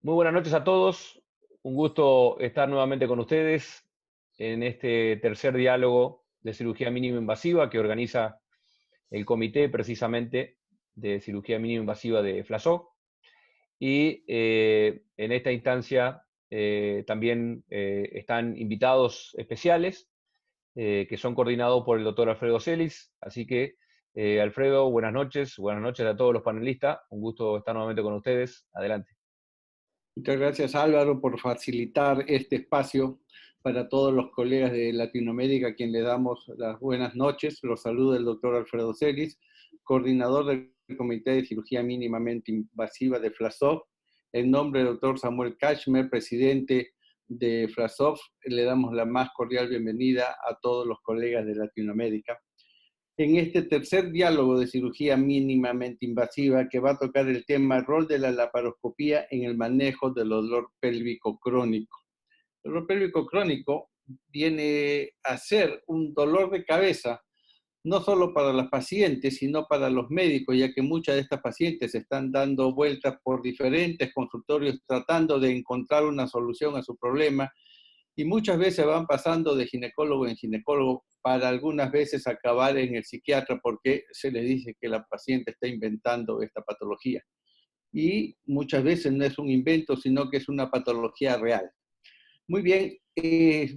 Muy buenas noches a todos. Un gusto estar nuevamente con ustedes en este tercer diálogo de cirugía mínima invasiva que organiza el comité precisamente de cirugía mínima invasiva de FLASOC. Y en esta instancia también están invitados especiales que son coordinados por el doctor Alfredo Celis. Así que, Alfredo, buenas noches a todos los panelistas. Un gusto estar nuevamente con ustedes. Adelante. Muchas gracias, Álvaro, por facilitar este espacio para todos los colegas de Latinoamérica, a quien le damos las buenas noches. Los saluda el doctor Alfredo Celis, coordinador del Comité de Cirugía Mínimamente Invasiva de FLASOF. En nombre del doctor Samuel Kashmer, presidente de FLASOF, le damos la más cordial bienvenida a todos los colegas de Latinoamérica en este tercer diálogo de cirugía mínimamente invasiva que va a tocar el tema rol de la laparoscopía en el manejo del dolor pélvico crónico. El dolor pélvico crónico viene a ser un dolor de cabeza, no solo para las pacientes, sino para los médicos, ya que muchas de estas pacientes están dando vueltas por diferentes consultorios tratando de encontrar una solución a su problema, y muchas veces van pasando de ginecólogo en ginecólogo para algunas veces acabar en el psiquiatra porque se le dice que la paciente está inventando esta patología. Y muchas veces no es un invento, sino que es una patología real. Muy bien,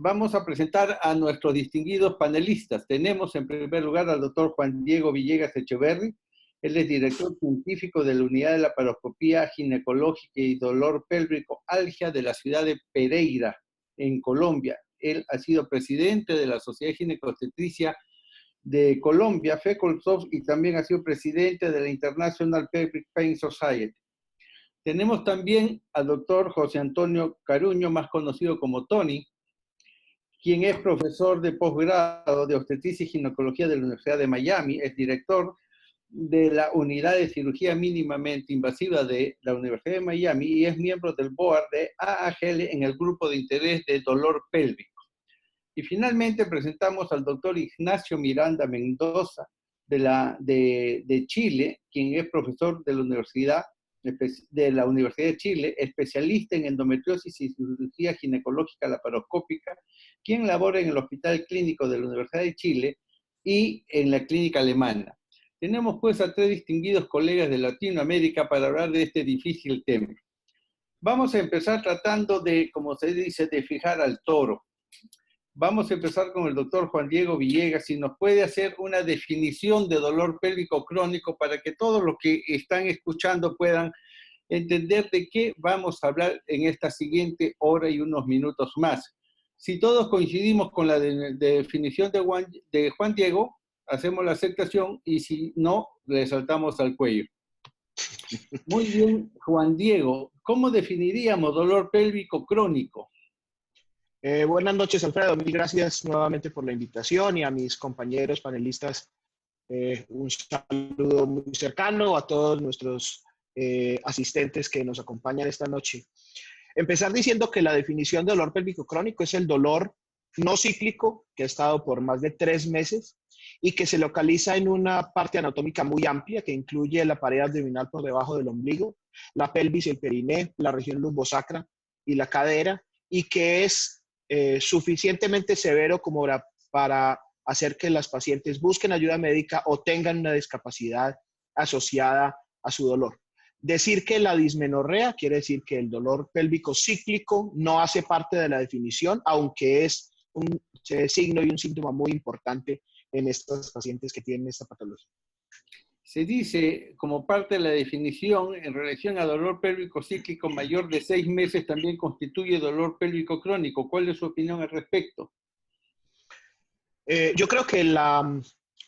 vamos a presentar a nuestros distinguidos panelistas. Tenemos en primer lugar al doctor Juan Diego Villegas Echeverri. Él es director científico de la Unidad de Laparoscopía Ginecológica y Dolor Pélvico Algia de la ciudad de Pereira, en Colombia. Él ha sido presidente de la Sociedad Ginecoobstetricia de Colombia, FECOLSOF, y también ha sido presidente de la International Pelvic Pain Society. Tenemos también al doctor José Antonio Caruño, más conocido como Tony, quien es profesor de posgrado de obstetricia y ginecología de la Universidad de Miami, es director de la Unidad de Cirugía Mínimamente Invasiva de la Universidad de Miami y es miembro del board de AAGL en el grupo de interés de dolor pélvico. Y finalmente presentamos al doctor Ignacio Miranda Mendoza de Chile, quien es profesor de la Universidad de Chile, especialista en endometriosis y cirugía ginecológica laparoscópica, quien labora en el Hospital Clínico de la Universidad de Chile y en la clínica alemana. Tenemos pues a tres distinguidos colegas de Latinoamérica para hablar de este difícil tema. Vamos a empezar tratando de, como se dice, de fijar al toro. Vamos a empezar con el doctor Juan Diego Villegas, si nos puede hacer una definición de dolor pélvico crónico para que todos los que están escuchando puedan entender de qué vamos a hablar en esta siguiente hora y unos minutos más. Si todos coincidimos con la definición de Juan Diego, hacemos la aceptación y si no, le saltamos al cuello. Muy bien, Juan Diego, ¿cómo definiríamos dolor pélvico crónico? Buenas noches, Alfredo. Mil gracias nuevamente por la invitación y a mis compañeros panelistas un saludo muy cercano a todos nuestros asistentes que nos acompañan esta noche. Empezar diciendo que la definición de dolor pélvico crónico es el dolor no cíclico que ha estado por más de 3 meses y que se localiza en una parte anatómica muy amplia que incluye la pared abdominal por debajo del ombligo, la pelvis y el periné, la región lumbosacra y la cadera, y que es suficientemente severo como para hacer que las pacientes busquen ayuda médica o tengan una discapacidad asociada a su dolor. Decir que la dismenorrea quiere decir que el dolor pélvico cíclico no hace parte de la definición, aunque es un signo y un síntoma muy importante en estas pacientes que tienen esta patología. Se dice, como parte de la definición, en relación a dolor pélvico cíclico mayor de 6 meses también constituye dolor pélvico crónico. ¿Cuál es su opinión al respecto? Yo creo que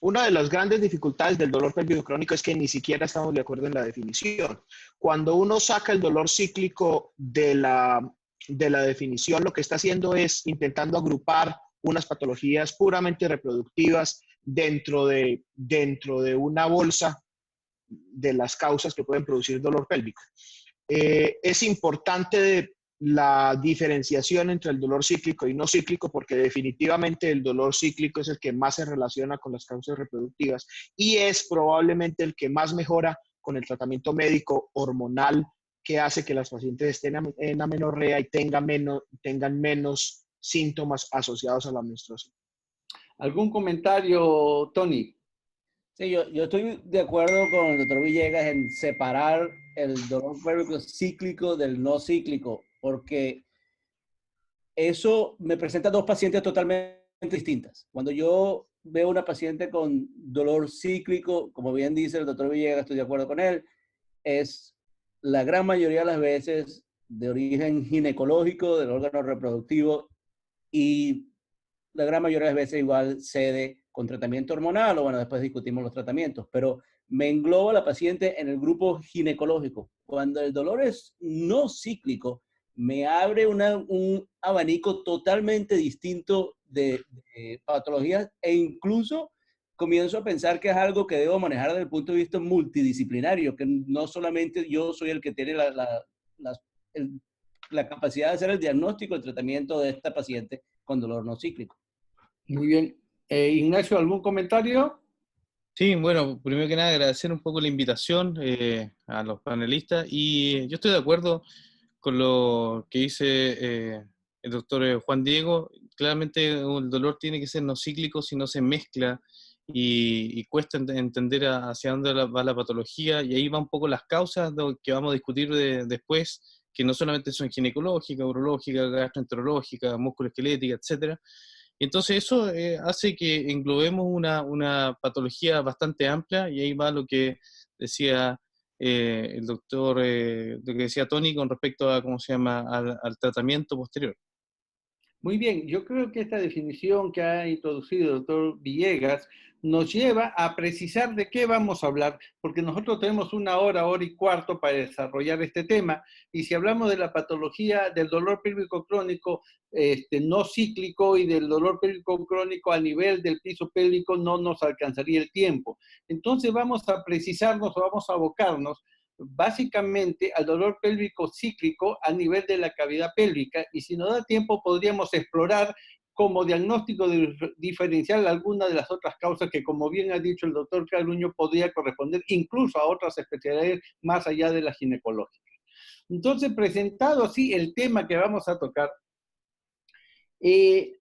una de las grandes dificultades del dolor pélvico crónico es que ni siquiera estamos de acuerdo en la definición. Cuando uno saca el dolor cíclico de la definición, lo que está haciendo es intentando agrupar unas patologías puramente reproductivas dentro de una bolsa de las causas que pueden producir dolor pélvico. Es importante la diferenciación entre el dolor cíclico y no cíclico porque definitivamente el dolor cíclico es el que más se relaciona con las causas reproductivas y es probablemente el que más mejora con el tratamiento médico hormonal que hace que las pacientes estén en amenorrea y tengan menos síntomas asociados a la menstruación. ¿Algún comentario, Tony? Sí, yo estoy de acuerdo con el doctor Villegas en separar el dolor pélvico cíclico del no cíclico, porque eso me presenta dos pacientes totalmente distintas. Cuando yo veo una paciente con dolor cíclico, como bien dice el doctor Villegas, estoy de acuerdo con él, es la gran mayoría de las veces de origen ginecológico, del órgano reproductivo, y la gran mayoría de las veces igual cede con tratamiento hormonal, o bueno, después discutimos los tratamientos, pero me engloba la paciente en el grupo ginecológico. Cuando el dolor es no cíclico, me abre un abanico totalmente distinto de patologías, e incluso comienzo a pensar que es algo que debo manejar desde el punto de vista multidisciplinario, que no solamente yo soy el que tiene la capacidad de hacer el diagnóstico, el tratamiento de esta paciente con dolor no cíclico. Muy bien. Ignacio, ¿algún comentario? Sí, bueno, primero que nada agradecer un poco la invitación a los panelistas, y yo estoy de acuerdo con lo que dice el doctor Juan Diego. Claramente el dolor tiene que ser no cíclico, si no se mezcla y cuesta entender hacia dónde va la patología, y ahí va un poco las causas que vamos a discutir después, que no solamente son ginecológicas, urológicas, gastroenterológicas, musculoesqueléticas, etcétera. Y entonces eso hace que englobemos una patología bastante amplia, y ahí va lo que decía el doctor, lo que decía Tony con respecto a, ¿cómo se llama?, al tratamiento posterior. Muy bien, yo creo que esta definición que ha introducido el doctor Villegas nos lleva a precisar de qué vamos a hablar, porque nosotros tenemos una hora, hora y cuarto para desarrollar este tema, y si hablamos de la patología del dolor pélvico crónico no cíclico y del dolor pélvico crónico a nivel del piso pélvico, no nos alcanzaría el tiempo. Entonces vamos a precisarnos o vamos a abocarnos básicamente al dolor pélvico cíclico a nivel de la cavidad pélvica, y si nos da tiempo podríamos explorar como diagnóstico diferencial alguna de las otras causas que, como bien ha dicho el doctor Caruño, podría corresponder incluso a otras especialidades más allá de la ginecológica. Entonces, presentado así el tema que vamos a tocar,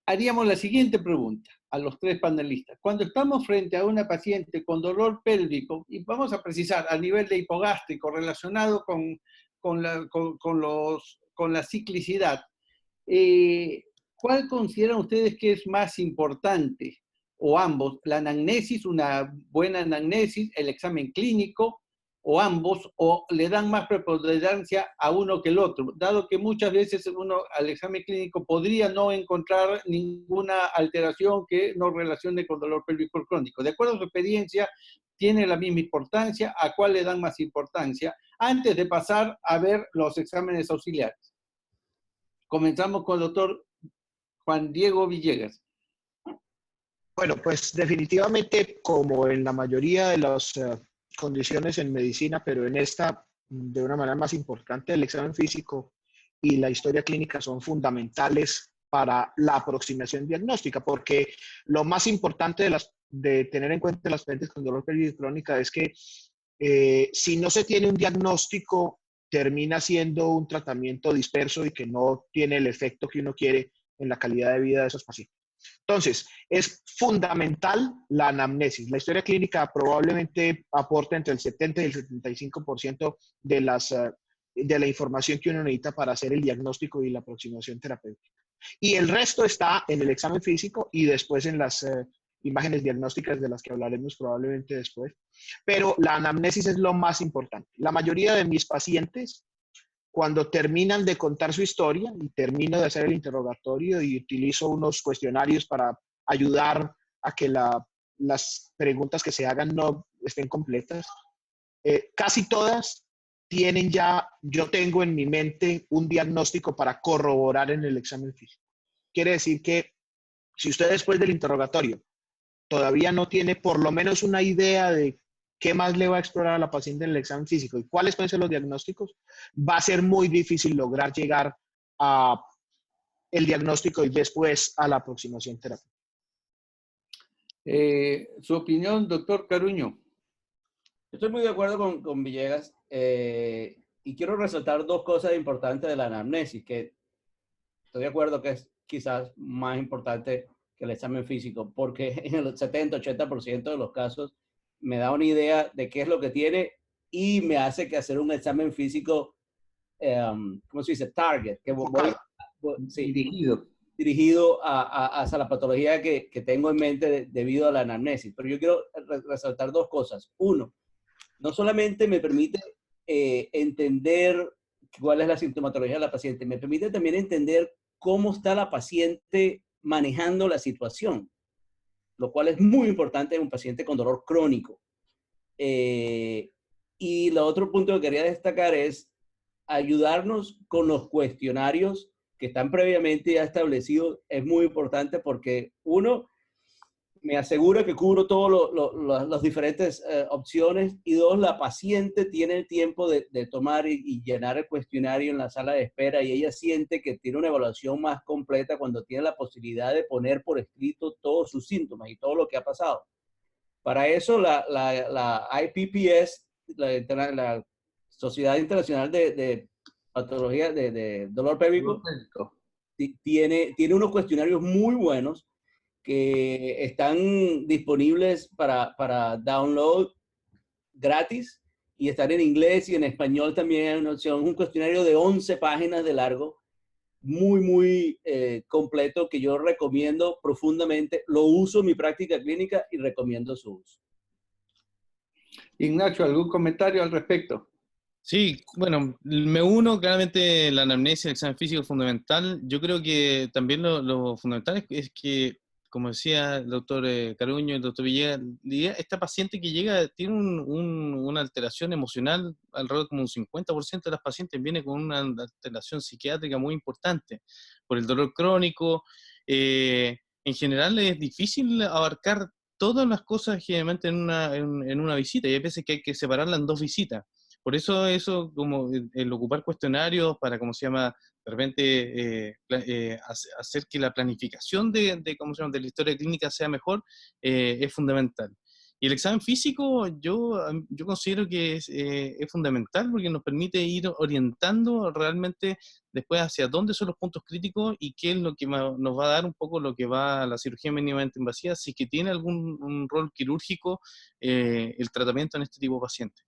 haríamos la siguiente pregunta a los tres panelistas. Cuando estamos frente a una paciente con dolor pélvico, y vamos a precisar a nivel de hipogástrico relacionado con la ciclicidad, ¿cuál consideran ustedes que es más importante? O ambos, la anamnesis, una buena anamnesis, el examen clínico, o ambos, o le dan más preponderancia a uno que el otro, dado que muchas veces uno al examen clínico podría no encontrar ninguna alteración que nos relacione con dolor pélvico crónico. De acuerdo a su experiencia, ¿tiene la misma importancia? ¿A cuál le dan más importancia? Antes de pasar a ver los exámenes auxiliares. Comenzamos con el doctor Juan Diego Villegas. Bueno, pues definitivamente, como en la mayoría de las condiciones en medicina, pero en esta de una manera más importante, el examen físico y la historia clínica son fundamentales para la aproximación diagnóstica, porque lo más importante de tener en cuenta las pacientes con dolor pélvico crónica es que si no se tiene un diagnóstico, termina siendo un tratamiento disperso y que no tiene el efecto que uno quiere en la calidad de vida de esos pacientes. Entonces, es fundamental la anamnesis. La historia clínica probablemente aporta entre el 70 y el 75% de la información que uno necesita para hacer el diagnóstico y la aproximación terapéutica. Y el resto está en el examen físico y después en las imágenes diagnósticas, de las que hablaremos probablemente después. Pero la anamnesis es lo más importante. La mayoría de mis pacientes, cuando terminan de contar su historia y termino de hacer el interrogatorio y utilizo unos cuestionarios para ayudar a que las preguntas que se hagan no estén completas, casi todas tienen ya, yo tengo en mi mente un diagnóstico para corroborar en el examen físico. Quiere decir que si usted después del interrogatorio todavía no tiene por lo menos una idea de qué más le va a explorar a la paciente en el examen físico y cuáles pueden ser los diagnósticos, va a ser muy difícil lograr llegar a el diagnóstico y después a la aproximación terapéutica. Su opinión, doctor Caruño. Estoy muy de acuerdo con Villegas. Y quiero resaltar dos cosas importantes de la anamnesis, que estoy de acuerdo que es quizás más importante que el examen físico, porque en el 70-80% de los casos me da una idea de qué es lo que tiene y me hace que hacer un examen físico, ¿cómo se dice? Target, que sí, dirigido hacia la patología que tengo en mente debido a la anamnesis. Pero yo quiero resaltar dos cosas. Uno, no solamente me permite entender cuál es la sintomatología de la paciente, me permite también entender cómo está la paciente manejando la situación, lo cual es muy importante en un paciente con dolor crónico. Y el otro punto que quería destacar es ayudarnos con los cuestionarios que están previamente ya establecidos. Es muy importante porque, uno, me asegura que cubro todas las diferentes opciones, y dos, la paciente tiene el tiempo de tomar y llenar el cuestionario en la sala de espera, y ella siente que tiene una evaluación más completa cuando tiene la posibilidad de poner por escrito todos sus síntomas y todo lo que ha pasado. Para eso la IPPS, la Sociedad Internacional de Patología de Dolor Pélvico, tiene unos cuestionarios muy buenos que están disponibles para download gratis, y están en inglés y en español también. Hay una opción, un cuestionario de 11 páginas de largo, muy completo, que yo recomiendo profundamente. Lo uso en mi práctica clínica y recomiendo su uso. Ignacio, ¿algún comentario al respecto? Sí, bueno, me uno, claramente la anamnesia, el examen físico es fundamental. Yo creo que también lo fundamental es que, como decía el doctor Caruño y el doctor Villegas, esta paciente que llega tiene una alteración emocional. Alrededor como un 50% de las pacientes viene con una alteración psiquiátrica muy importante por el dolor crónico. En general es difícil abarcar todas las cosas generalmente en una visita, y hay veces que hay que separarla en 2 visitas. Por eso como el ocupar cuestionarios para, ¿cómo se llama?, de repente hacer que la planificación ¿cómo se llama?, de la historia clínica sea mejor, es fundamental. Y el examen físico yo considero que es fundamental, porque nos permite ir orientando realmente después hacia dónde son los puntos críticos y qué es lo que nos va a dar un poco lo que va a la cirugía mínimamente invasiva, si que tiene un rol quirúrgico el tratamiento en este tipo de pacientes.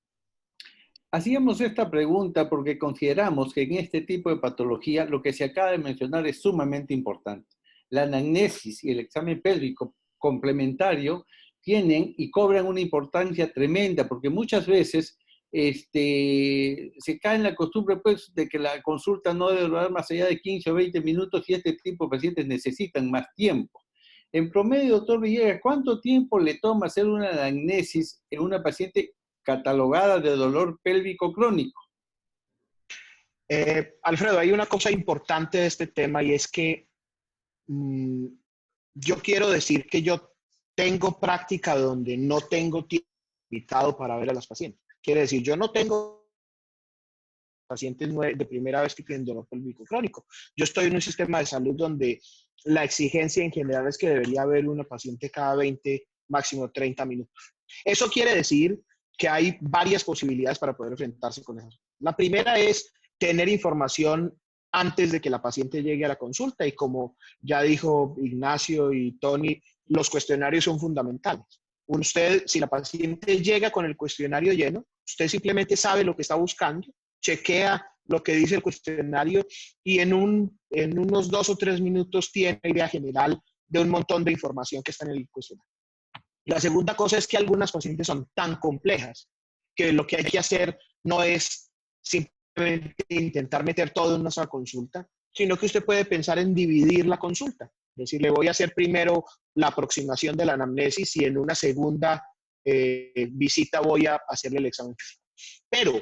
Hacíamos esta pregunta porque consideramos que en este tipo de patología lo que se acaba de mencionar es sumamente importante. La anamnesis y el examen pélvico complementario tienen y cobran una importancia tremenda, porque muchas veces se cae en la costumbre, pues, de que la consulta no debe durar más allá de 15 o 20 minutos, y este tipo de pacientes necesitan más tiempo. En promedio, doctor Villegas, ¿cuánto tiempo le toma hacer una anamnesis en una paciente catalogada de dolor pélvico crónico? Alfredo, hay una cosa importante de este tema, y es que yo quiero decir que yo tengo práctica donde no tengo tiempo limitado para ver a las pacientes. Quiere decir, yo no tengo pacientes de primera vez que tienen dolor pélvico crónico. Yo estoy en un sistema de salud donde la exigencia en general es que debería haber una paciente cada 20, máximo 30 minutos. Eso quiere decir que hay varias posibilidades para poder enfrentarse con eso. La primera es tener información antes de que la paciente llegue a la consulta, y como ya dijo Ignacio y Tony, los cuestionarios son fundamentales. Usted, si la paciente llega con el cuestionario lleno, usted simplemente sabe lo que está buscando, chequea lo que dice el cuestionario, y en unos 2 o 3 minutos tiene una idea general de un montón de información que está en el cuestionario. La segunda cosa es que algunas pacientes son tan complejas que lo que hay que hacer no es simplemente intentar meter todo en una sola consulta, sino que usted puede pensar en dividir la consulta. Es decir, le voy a hacer primero la aproximación de la anamnesis, y en una segunda visita voy a hacerle el examen físico. Pero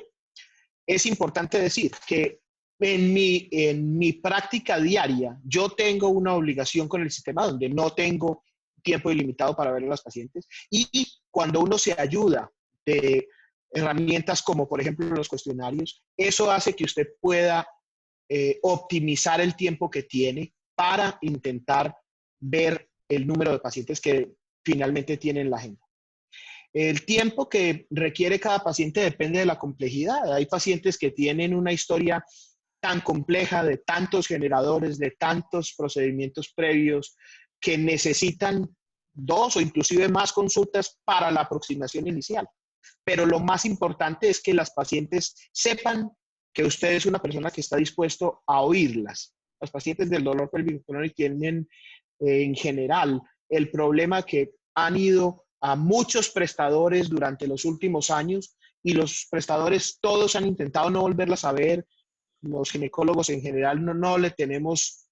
es importante decir que en mi práctica diaria yo tengo una obligación con el sistema donde no tengo tiempo ilimitado para ver a los pacientes, y cuando uno se ayuda de herramientas como por ejemplo los cuestionarios, eso hace que usted pueda optimizar el tiempo que tiene para intentar ver el número de pacientes que finalmente tiene en la agenda. El tiempo que requiere cada paciente depende de la complejidad. Hay pacientes que tienen una historia tan compleja de tantos generadores, de tantos procedimientos previos, que necesitan 2 o inclusive más consultas para la aproximación inicial. Pero lo más importante es que las pacientes sepan que usted es una persona que está dispuesto a oírlas. Los pacientes del dolor pélvico crónico tienen en general el problema que han ido a muchos prestadores durante los últimos años y los prestadores todos han intentado no volverlas a ver. Los ginecólogos en general no le tenemos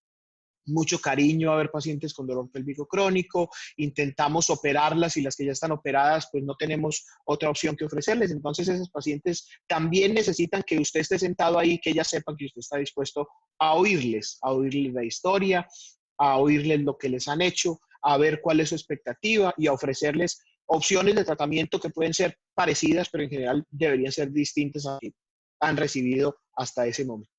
mucho cariño a ver pacientes con dolor pélvico crónico, intentamos operarlas y las que ya están operadas pues no tenemos otra opción que ofrecerles. Entonces esos pacientes también necesitan que usted esté sentado ahí, que ellas sepan que usted está dispuesto a oírles la historia, a oírles lo que les han hecho, a ver cuál es su expectativa y a ofrecerles opciones de tratamiento que pueden ser parecidas, pero en general deberían ser distintas a las que han recibido hasta ese momento.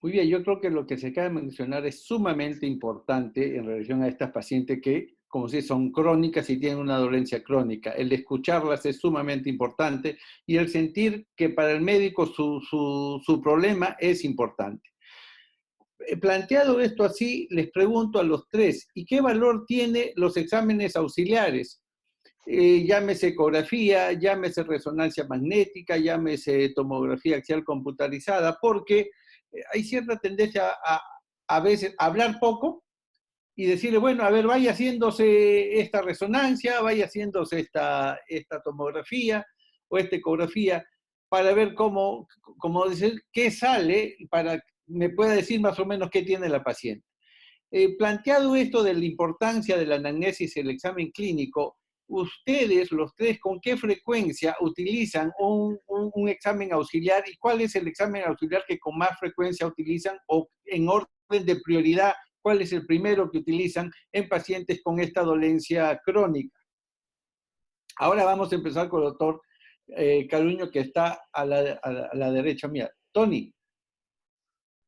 Muy bien, yo creo que lo que se acaba de mencionar es sumamente importante en relación a estas pacientes que, como si son crónicas y tienen una dolencia crónica. El escucharlas es sumamente importante y el sentir que para el médico su problema es importante. Planteado esto así, les pregunto a los tres, ¿y qué valor tienen los exámenes auxiliares? Llámese ecografía, llámese resonancia magnética, llámese tomografía axial computarizada, porque hay cierta tendencia a veces a hablar poco y decirle, bueno, a ver, vaya haciéndose esta resonancia, vaya haciéndose esta tomografía o esta ecografía para ver cómo decir, qué sale, para que me pueda decir más o menos qué tiene la paciente. Planteado esto de la importancia de la anamnesis y el examen clínico, ustedes, los tres, ¿con qué frecuencia utilizan un examen auxiliar y cuál es el examen auxiliar que con más frecuencia utilizan o en orden de prioridad, cuál es el primero que utilizan en pacientes con esta dolencia crónica? Ahora vamos a empezar con el doctor Caruño, que está a la derecha mía. Tony.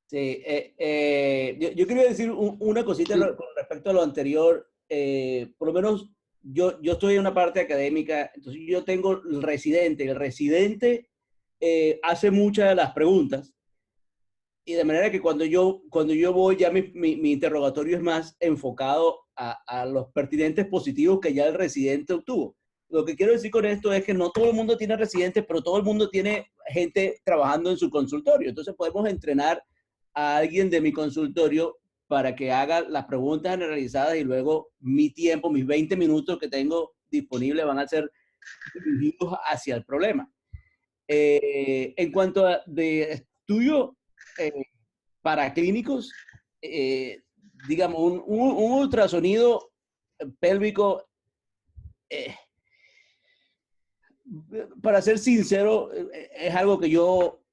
Sí, yo quería decir una cosita con respecto a lo anterior. Por lo menos yo estoy en una parte académica, entonces yo tengo el residente. El residente hace muchas de las preguntas y de manera que cuando yo voy, ya mi interrogatorio es más enfocado a los pertinentes positivos que ya el residente obtuvo. Lo que quiero decir con esto es que no todo el mundo tiene residentes, pero todo el mundo tiene gente trabajando en su consultorio. Entonces podemos entrenar a alguien de mi consultorio para que haga las preguntas generalizadas y luego mi tiempo, mis 20 minutos que tengo disponibles van a ser dirigidos hacia el problema. En cuanto a de estudio para clínicos, digamos, un ultrasonido pélvico, para ser sincero, es algo que yo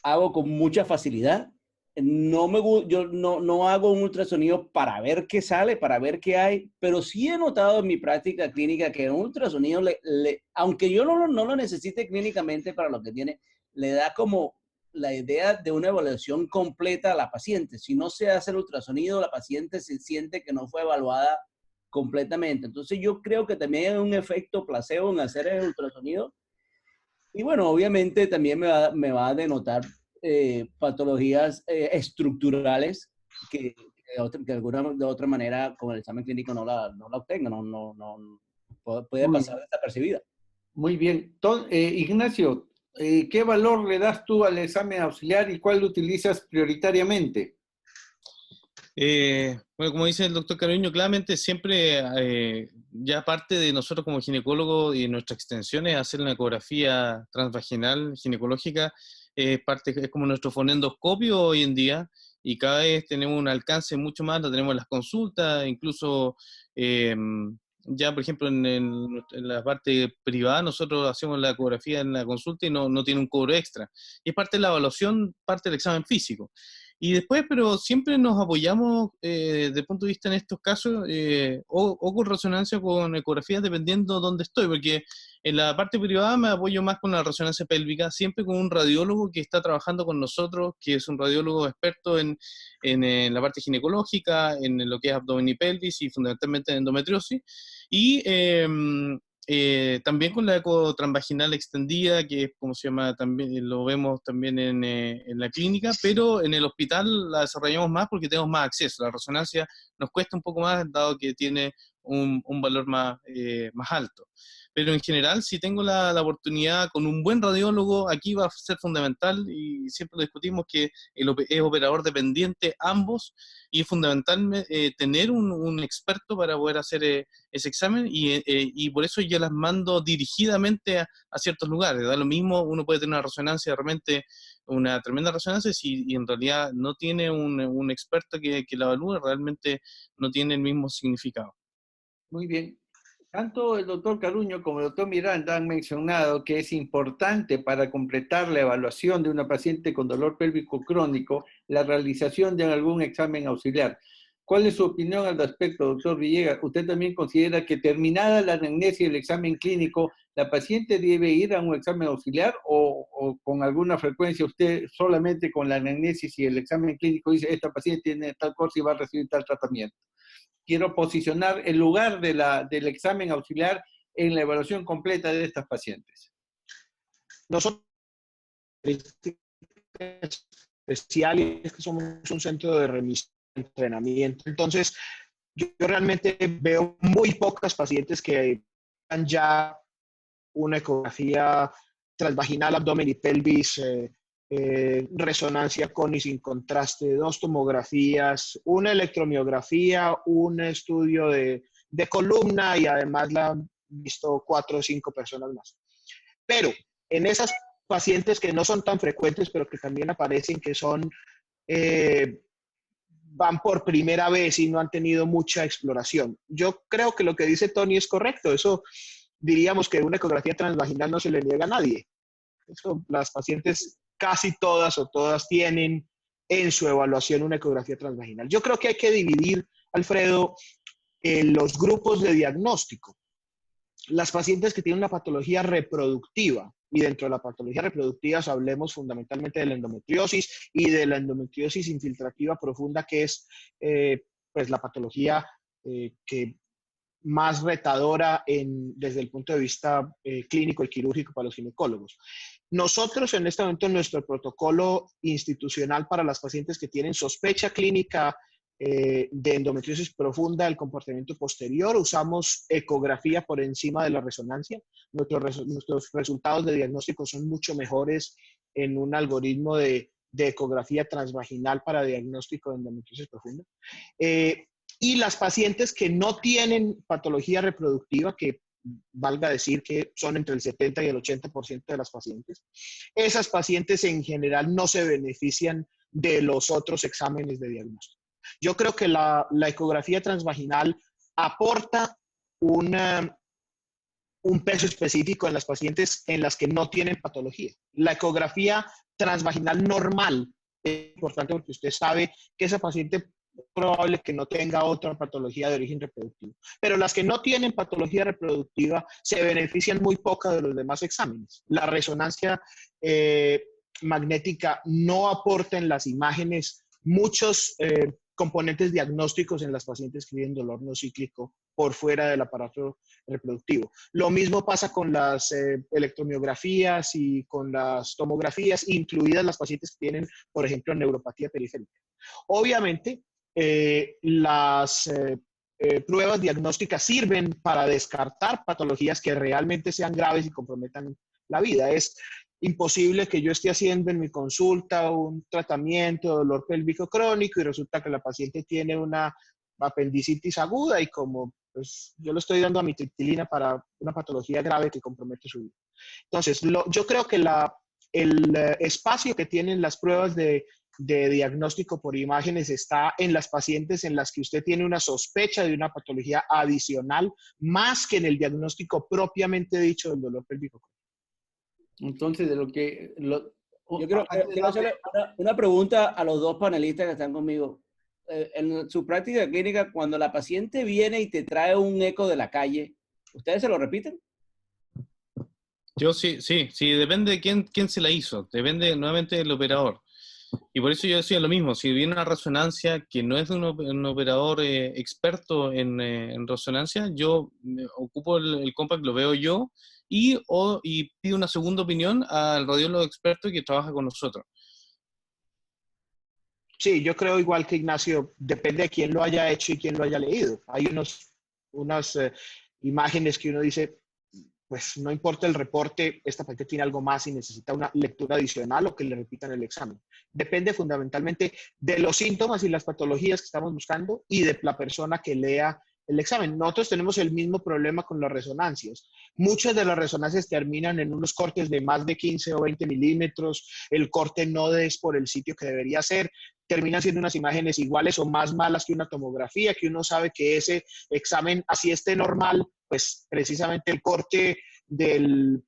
hago con mucha facilidad. Yo no hago un ultrasonido para ver qué sale, para ver qué hay, pero sí he notado en mi práctica clínica que un ultrasonido, aunque yo no lo necesite clínicamente para lo que tiene, le da como la idea de una evaluación completa a la paciente. Si no se hace el ultrasonido, la paciente se siente que no fue evaluada completamente. Entonces yo creo que también hay un efecto placebo en hacer el ultrasonido. Y bueno, obviamente también me va a denotar patologías estructurales que de alguna de otra manera con el examen clínico no la obtengan, puede pasar desapercibida. Muy bien. Ignacio, ¿qué valor le das tú al examen auxiliar y cuál lo utilizas prioritariamente? Bueno, como dice el doctor Caruño, claramente siempre, ya parte de nosotros como ginecólogos y nuestra extensión es hacer una ecografía transvaginal ginecológica, es como nuestro fonendoscopio hoy en día, y cada vez tenemos un alcance mucho más, lo tenemos en las consultas, incluso ya por ejemplo en la parte privada nosotros hacemos la ecografía en la consulta y no tiene un cobro extra, y es parte de la evaluación, parte del examen físico. Y después, pero siempre nos apoyamos desde el punto de vista en estos casos, o con resonancia o con ecografía, dependiendo dónde estoy, porque en la parte privada me apoyo más con la resonancia pélvica, siempre con un radiólogo que está trabajando con nosotros, que es un radiólogo experto en la parte ginecológica, en lo que es abdomen y pelvis y fundamentalmente en endometriosis. Y también con la eco transvaginal extendida, que es como se llama, también lo vemos también en la clínica, pero en el hospital la desarrollamos más porque tenemos más acceso. La resonancia nos cuesta un poco más, dado que tiene un valor más alto. Pero en general, si tengo la oportunidad con un buen radiólogo, aquí va a ser fundamental, y siempre lo discutimos, que es operador dependiente ambos, y es fundamental tener un experto para poder hacer ese examen, y por eso yo las mando dirigidamente a ciertos lugares. Da lo mismo, uno puede tener una resonancia, de repente una tremenda resonancia, y en realidad no tiene un experto que la evalúe, realmente no tiene el mismo significado. Muy bien. Tanto el doctor Caruño como el doctor Miranda han mencionado que es importante para completar la evaluación de una paciente con dolor pélvico crónico la realización de algún examen auxiliar. ¿Cuál es su opinión al respecto, doctor Villegas? ¿Usted también considera que terminada la anamnesia y el examen clínico, la paciente debe ir a un examen auxiliar o con alguna frecuencia usted solamente con la anamnesis y el examen clínico dice esta paciente tiene tal cosa y va a recibir tal tratamiento? Quiero posicionar el lugar del examen auxiliar en la evaluación completa de estas pacientes. Nosotros, especiales, que somos un centro de remisión y entrenamiento, entonces yo realmente veo muy pocas pacientes que dan ya una ecografía transvaginal, abdomen y pelvis, resonancia con y sin contraste, 2 tomografías, una electromiografía, un estudio de columna, y además la han visto 4 o 5 personas más. Pero en esas pacientes que no son tan frecuentes, pero que también aparecen, que son, van por primera vez y no han tenido mucha exploración. Yo creo que lo que dice Tony es correcto. Eso diríamos que una ecografía transvaginal no se le niega a nadie. Eso, las pacientes casi todas o todas tienen en su evaluación una ecografía transvaginal. Yo creo que hay que dividir, Alfredo, los grupos de diagnóstico. Las pacientes que tienen una patología reproductiva, y dentro de la patología reproductiva hablemos fundamentalmente de la endometriosis y de la endometriosis infiltrativa profunda, que es pues la patología que más retadora desde el punto de vista clínico y quirúrgico para los ginecólogos. Nosotros en este momento, en nuestro protocolo institucional para las pacientes que tienen sospecha clínica de endometriosis profunda del comportamiento posterior, usamos ecografía por encima de la resonancia. Nuestros resultados de diagnóstico son mucho mejores en un algoritmo de ecografía transvaginal para diagnóstico de endometriosis profunda. Y las pacientes que no tienen patología reproductiva, que valga decir que son entre el 70 y el 80% de las pacientes, esas pacientes en general no se benefician de los otros exámenes de diagnóstico. Yo creo que la ecografía transvaginal aporta un peso específico en las pacientes en las que no tienen patología. La ecografía transvaginal normal es importante porque usted sabe que esa paciente es probable que no tenga otra patología de origen reproductivo. Pero las que no tienen patología reproductiva se benefician muy poco de los demás exámenes. La resonancia magnética no aporta en las imágenes muchos componentes diagnósticos en las pacientes que tienen dolor no cíclico por fuera del aparato reproductivo. Lo mismo pasa con las electromiografías y con las tomografías, incluidas las pacientes que tienen, por ejemplo, neuropatía periférica. Obviamente, las pruebas diagnósticas sirven para descartar patologías que realmente sean graves y comprometan la vida. Es imposible que yo esté haciendo en mi consulta un tratamiento de dolor pélvico crónico y resulta que la paciente tiene una apendicitis aguda y como pues, yo le estoy dando amitriptilina para una patología grave que compromete su vida. Entonces, yo creo que el espacio que tienen las pruebas de diagnóstico por imágenes está en las pacientes en las que usted tiene una sospecha de una patología adicional, más que en el diagnóstico propiamente dicho del dolor pélvico crónico. Entonces, de lo que... Yo quiero hacerle una pregunta a los dos panelistas que están conmigo. En su práctica clínica, cuando la paciente viene y te trae un eco de la calle, ¿ustedes se lo repiten? Yo sí, depende de quién se la hizo, depende nuevamente del operador. Y por eso yo decía lo mismo, si viene una resonancia que no es de un operador experto en resonancia, yo ocupo el compact, lo veo yo, y pido una segunda opinión al radiólogo experto que trabaja con nosotros. Sí, yo creo igual que Ignacio, depende de quién lo haya hecho y quién lo haya leído. Hay unas imágenes que uno dice, pues no importa el reporte, esta paciente tiene algo más y necesita una lectura adicional o que le repitan el examen. Depende fundamentalmente de los síntomas y las patologías que estamos buscando y de la persona que lea el examen. Nosotros tenemos el mismo problema con las resonancias. Muchas de las resonancias terminan en unos cortes de más de 15 o 20 milímetros. El corte no es por el sitio que debería ser. Terminan siendo unas imágenes iguales o más malas que una tomografía, que uno sabe que ese examen, así esté normal, pues precisamente el corte del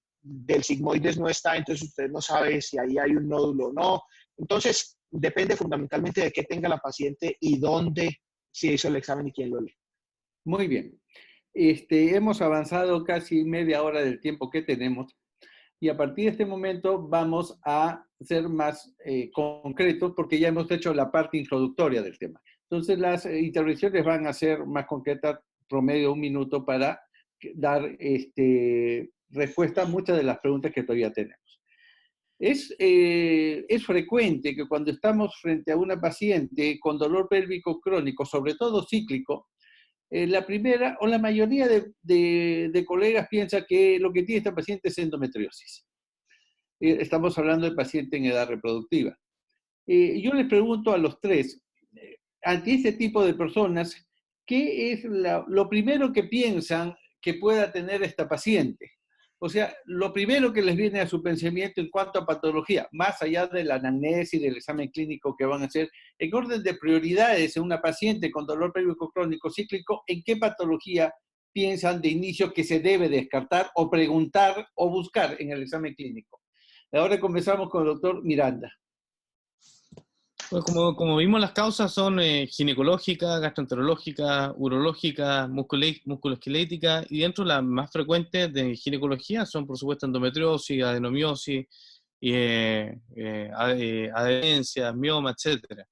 sigmoides no está, entonces usted no sabe si ahí hay un nódulo o no. Entonces, depende fundamentalmente de qué tenga la paciente y dónde se hizo el examen y quién lo lee. Muy bien. Hemos avanzado casi media hora del tiempo que tenemos y a partir de este momento vamos a ser más concretos porque ya hemos hecho la parte introductoria del tema. Entonces las intervenciones van a ser más concretas, promedio 1 minuto para dar respuesta a muchas de las preguntas que todavía tenemos. Es frecuente que cuando estamos frente a una paciente con dolor pélvico crónico, sobre todo cíclico, la primera o la mayoría de colegas piensa que lo que tiene esta paciente es endometriosis. Estamos hablando de paciente en edad reproductiva. Yo les pregunto a los tres, ante este tipo de personas, ¿qué es lo primero que piensan que pueda tener esta paciente? O sea, lo primero que les viene a su pensamiento en cuanto a patología, más allá de la anamnesis y del examen clínico que van a hacer, en orden de prioridades en una paciente con dolor pélvico crónico cíclico, ¿en qué patología piensan de inicio que se debe descartar o preguntar o buscar en el examen clínico? Ahora comenzamos con el doctor Miranda. Pues como vimos, las causas son ginecológicas, gastroenterológicas, urológicas, musculoesqueléticas, y dentro las más frecuentes de ginecología son, por supuesto, endometriosis, adenomiosis, adherencia, mioma, etc.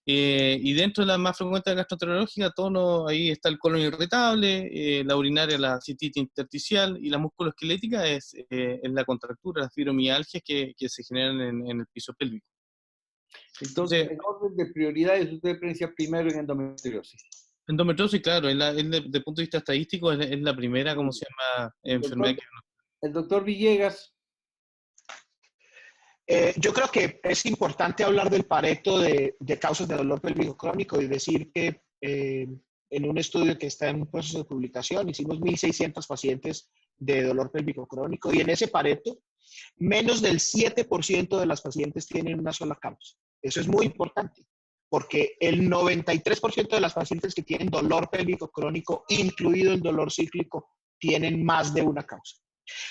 Y dentro de las más frecuentes de gastroenterológica, ahí está el colon irritable, la urinaria, la cistitis intersticial, y la musculoesquelética es la contractura, las fibromialgias que se generan en el piso pélvico. Entonces, en orden de prioridades, usted piensa primero en endometriosis. Endometriosis, claro, desde el punto de vista estadístico, es la primera, ¿cómo se llama?, enfermedad que... El doctor Villegas. Yo creo que es importante hablar del Pareto de causas de dolor pélvico crónico y decir que en un estudio que está en un proceso de publicación hicimos 1.600 pacientes de dolor pélvico crónico y en ese Pareto menos del 7% de las pacientes tienen una sola causa. Eso es muy importante, porque el 93% de las pacientes que tienen dolor pélvico crónico, incluido el dolor cíclico, tienen más de una causa.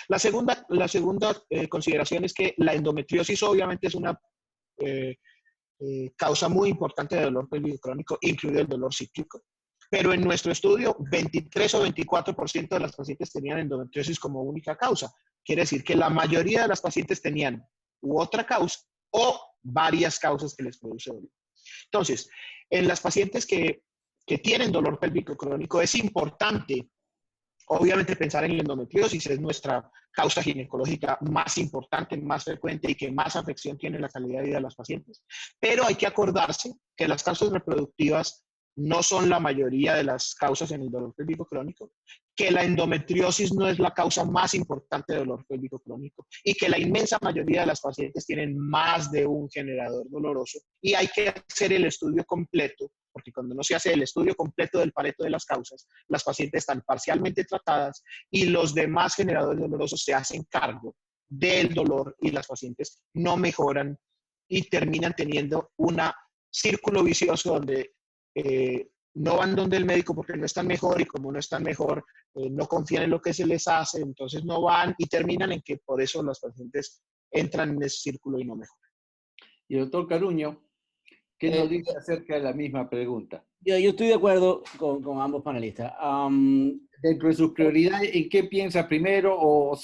La segunda consideración es que la endometriosis obviamente es una causa muy importante de dolor pélvico crónico, incluido el dolor cíclico. Pero en nuestro estudio, 23 o 24% de las pacientes tenían endometriosis como única causa. Quiere decir que la mayoría de las pacientes tenían u otra causa o varias causas que les produce dolor. Entonces, en las pacientes que tienen dolor pélvico crónico es importante, obviamente, pensar en la endometriosis. Es nuestra causa ginecológica más importante, más frecuente y que más afección tiene en la calidad de vida de las pacientes. Pero hay que acordarse que las causas reproductivas no son la mayoría de las causas en el dolor pélvico crónico, que la endometriosis no es la causa más importante de dolor pélvico crónico y que la inmensa mayoría de las pacientes tienen más de un generador doloroso y hay que hacer el estudio completo, porque cuando no se hace el estudio completo del Pareto de las causas, las pacientes están parcialmente tratadas y los demás generadores dolorosos se hacen cargo del dolor y las pacientes no mejoran y terminan teniendo un círculo vicioso donde no van donde el médico porque no están mejor y como no están mejor, no confían en lo que se les hace, entonces no van y terminan en que por eso los pacientes entran en ese círculo y no mejoran. Y el doctor Caruño, ¿qué nos dice acerca de la misma pregunta? Yo estoy de acuerdo con ambos panelistas. Dentro de sus prioridades, ¿en qué piensa primero o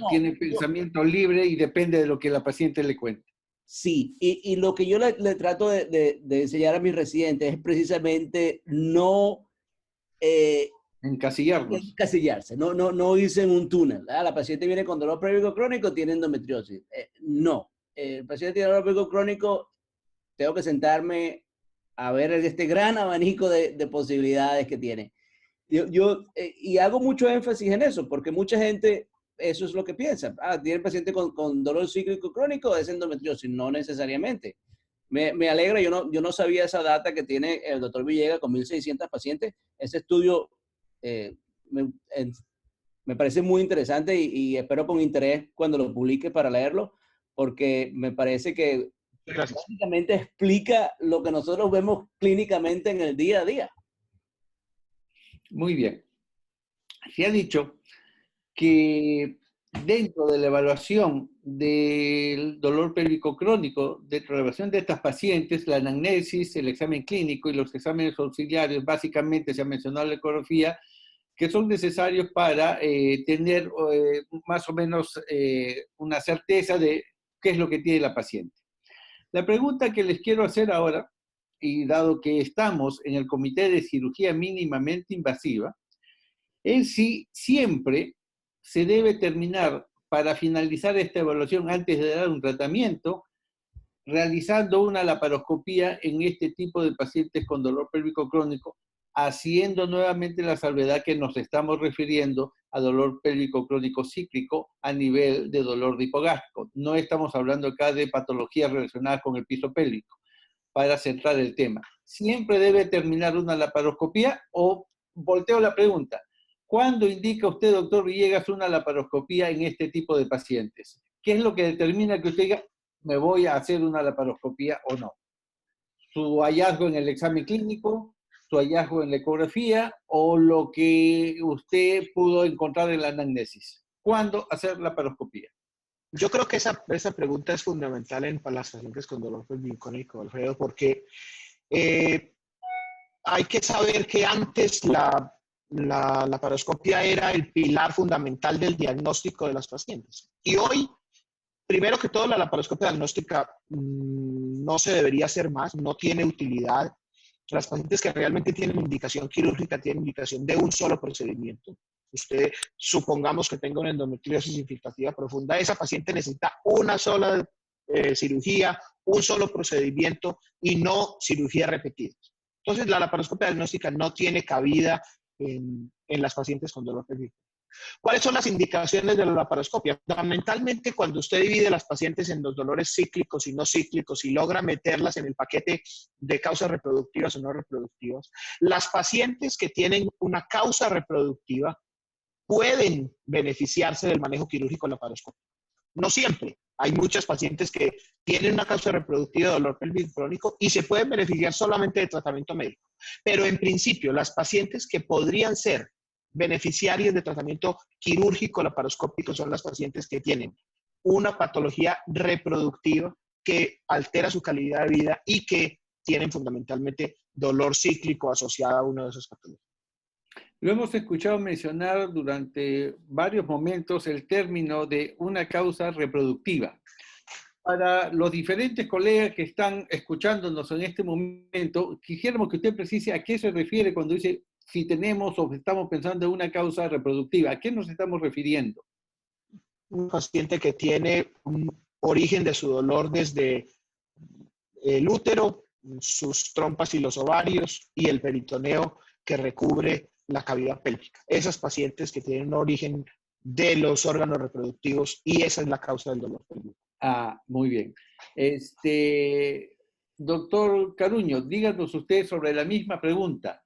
tiene pensamiento libre y depende de lo que la paciente le cuente? Sí, y lo que yo le trato de enseñar a mis residentes es precisamente no Encasillarlos. encasillarse, no irse en un túnel. ¿Verdad? La paciente viene con dolor pélvico crónico, tiene endometriosis. No, el paciente tiene dolor pélvico crónico, tengo que sentarme a ver este gran abanico de posibilidades que tiene. Y hago mucho énfasis en eso, porque mucha gente, eso es lo que piensa. Tiene el paciente con dolor cíclico crónico, es endometriosis. No necesariamente. Me alegra, yo no sabía esa data que tiene el doctor Villegas con 1.600 pacientes. Ese estudio eh, me, me parece muy interesante y espero con interés cuando lo publique para leerlo, porque me parece que Gracias. básicamente explica lo que nosotros vemos clínicamente en el día a día. Muy bien. Se ha dicho que dentro de la evaluación del dolor pélvico crónico, dentro de la evaluación de estas pacientes, la anamnesis, el examen clínico y los exámenes auxiliares, básicamente se ha mencionado la ecografía, que son necesarios para tener más o menos una certeza de qué es lo que tiene la paciente. La pregunta que les quiero hacer ahora, y dado que estamos en el Comité de Cirugía Mínimamente Invasiva, es si siempre se debe terminar para finalizar esta evaluación antes de dar un tratamiento, realizando una laparoscopía en este tipo de pacientes con dolor pélvico crónico, haciendo nuevamente la salvedad que nos estamos refiriendo a dolor pélvico crónico cíclico a nivel de dolor hipogástrico. No estamos hablando acá de patologías relacionadas con el piso pélvico, para centrar el tema. ¿Siempre debe terminar una laparoscopía o volteo la pregunta? ¿Cuándo indica usted, doctor Villegas, una laparoscopía en este tipo de pacientes? ¿Qué es lo que determina que usted diga, me voy a hacer una laparoscopía o no? ¿Su hallazgo en el examen clínico, su hallazgo en la ecografía o lo que usted pudo encontrar en la anamnesis? ¿Cuándo hacer laparoscopía? Yo creo que esa pregunta es fundamental para las pacientes con dolor pélvico crónico, Alfredo, porque hay que saber que antes la laparoscopia era el pilar fundamental del diagnóstico de las pacientes. Y hoy, primero que todo, la laparoscopia diagnóstica no se debería hacer más, no tiene utilidad. Las pacientes que realmente tienen indicación quirúrgica tienen indicación de un solo procedimiento. Usted, supongamos que tenga una endometriosis infiltrativa profunda, esa paciente necesita una sola cirugía, un solo procedimiento y no cirugías repetidas. Entonces, la laparoscopia diagnóstica no tiene cabida en las pacientes con dolor pélvico. ¿Cuáles son las indicaciones de la laparoscopia? Fundamentalmente, cuando usted divide las pacientes en los dolores cíclicos y no cíclicos y logra meterlas en el paquete de causas reproductivas o no reproductivas, las pacientes que tienen una causa reproductiva pueden beneficiarse del manejo quirúrgico laparoscópico. No siempre. Hay muchas pacientes que tienen una causa reproductiva de dolor pélvico crónico y se pueden beneficiar solamente de tratamiento médico. Pero en principio, las pacientes que podrían ser beneficiarias de tratamiento quirúrgico laparoscópico son las pacientes que tienen una patología reproductiva que altera su calidad de vida y que tienen fundamentalmente dolor cíclico asociado a una de esas patologías. Lo hemos escuchado mencionar durante varios momentos el término de una causa reproductiva. Para los diferentes colegas que están escuchándonos en este momento, quisiéramos que usted precise a qué se refiere cuando dice si tenemos o estamos pensando en una causa reproductiva. ¿A qué nos estamos refiriendo? Un paciente que tiene un origen de su dolor desde el útero, sus trompas y los ovarios y el peritoneo que recubre la cavidad pélvica. Esas pacientes que tienen un origen de los órganos reproductivos y esa es la causa del dolor pélvico. Ah, muy bien. Doctor Caruño, díganos usted sobre la misma pregunta.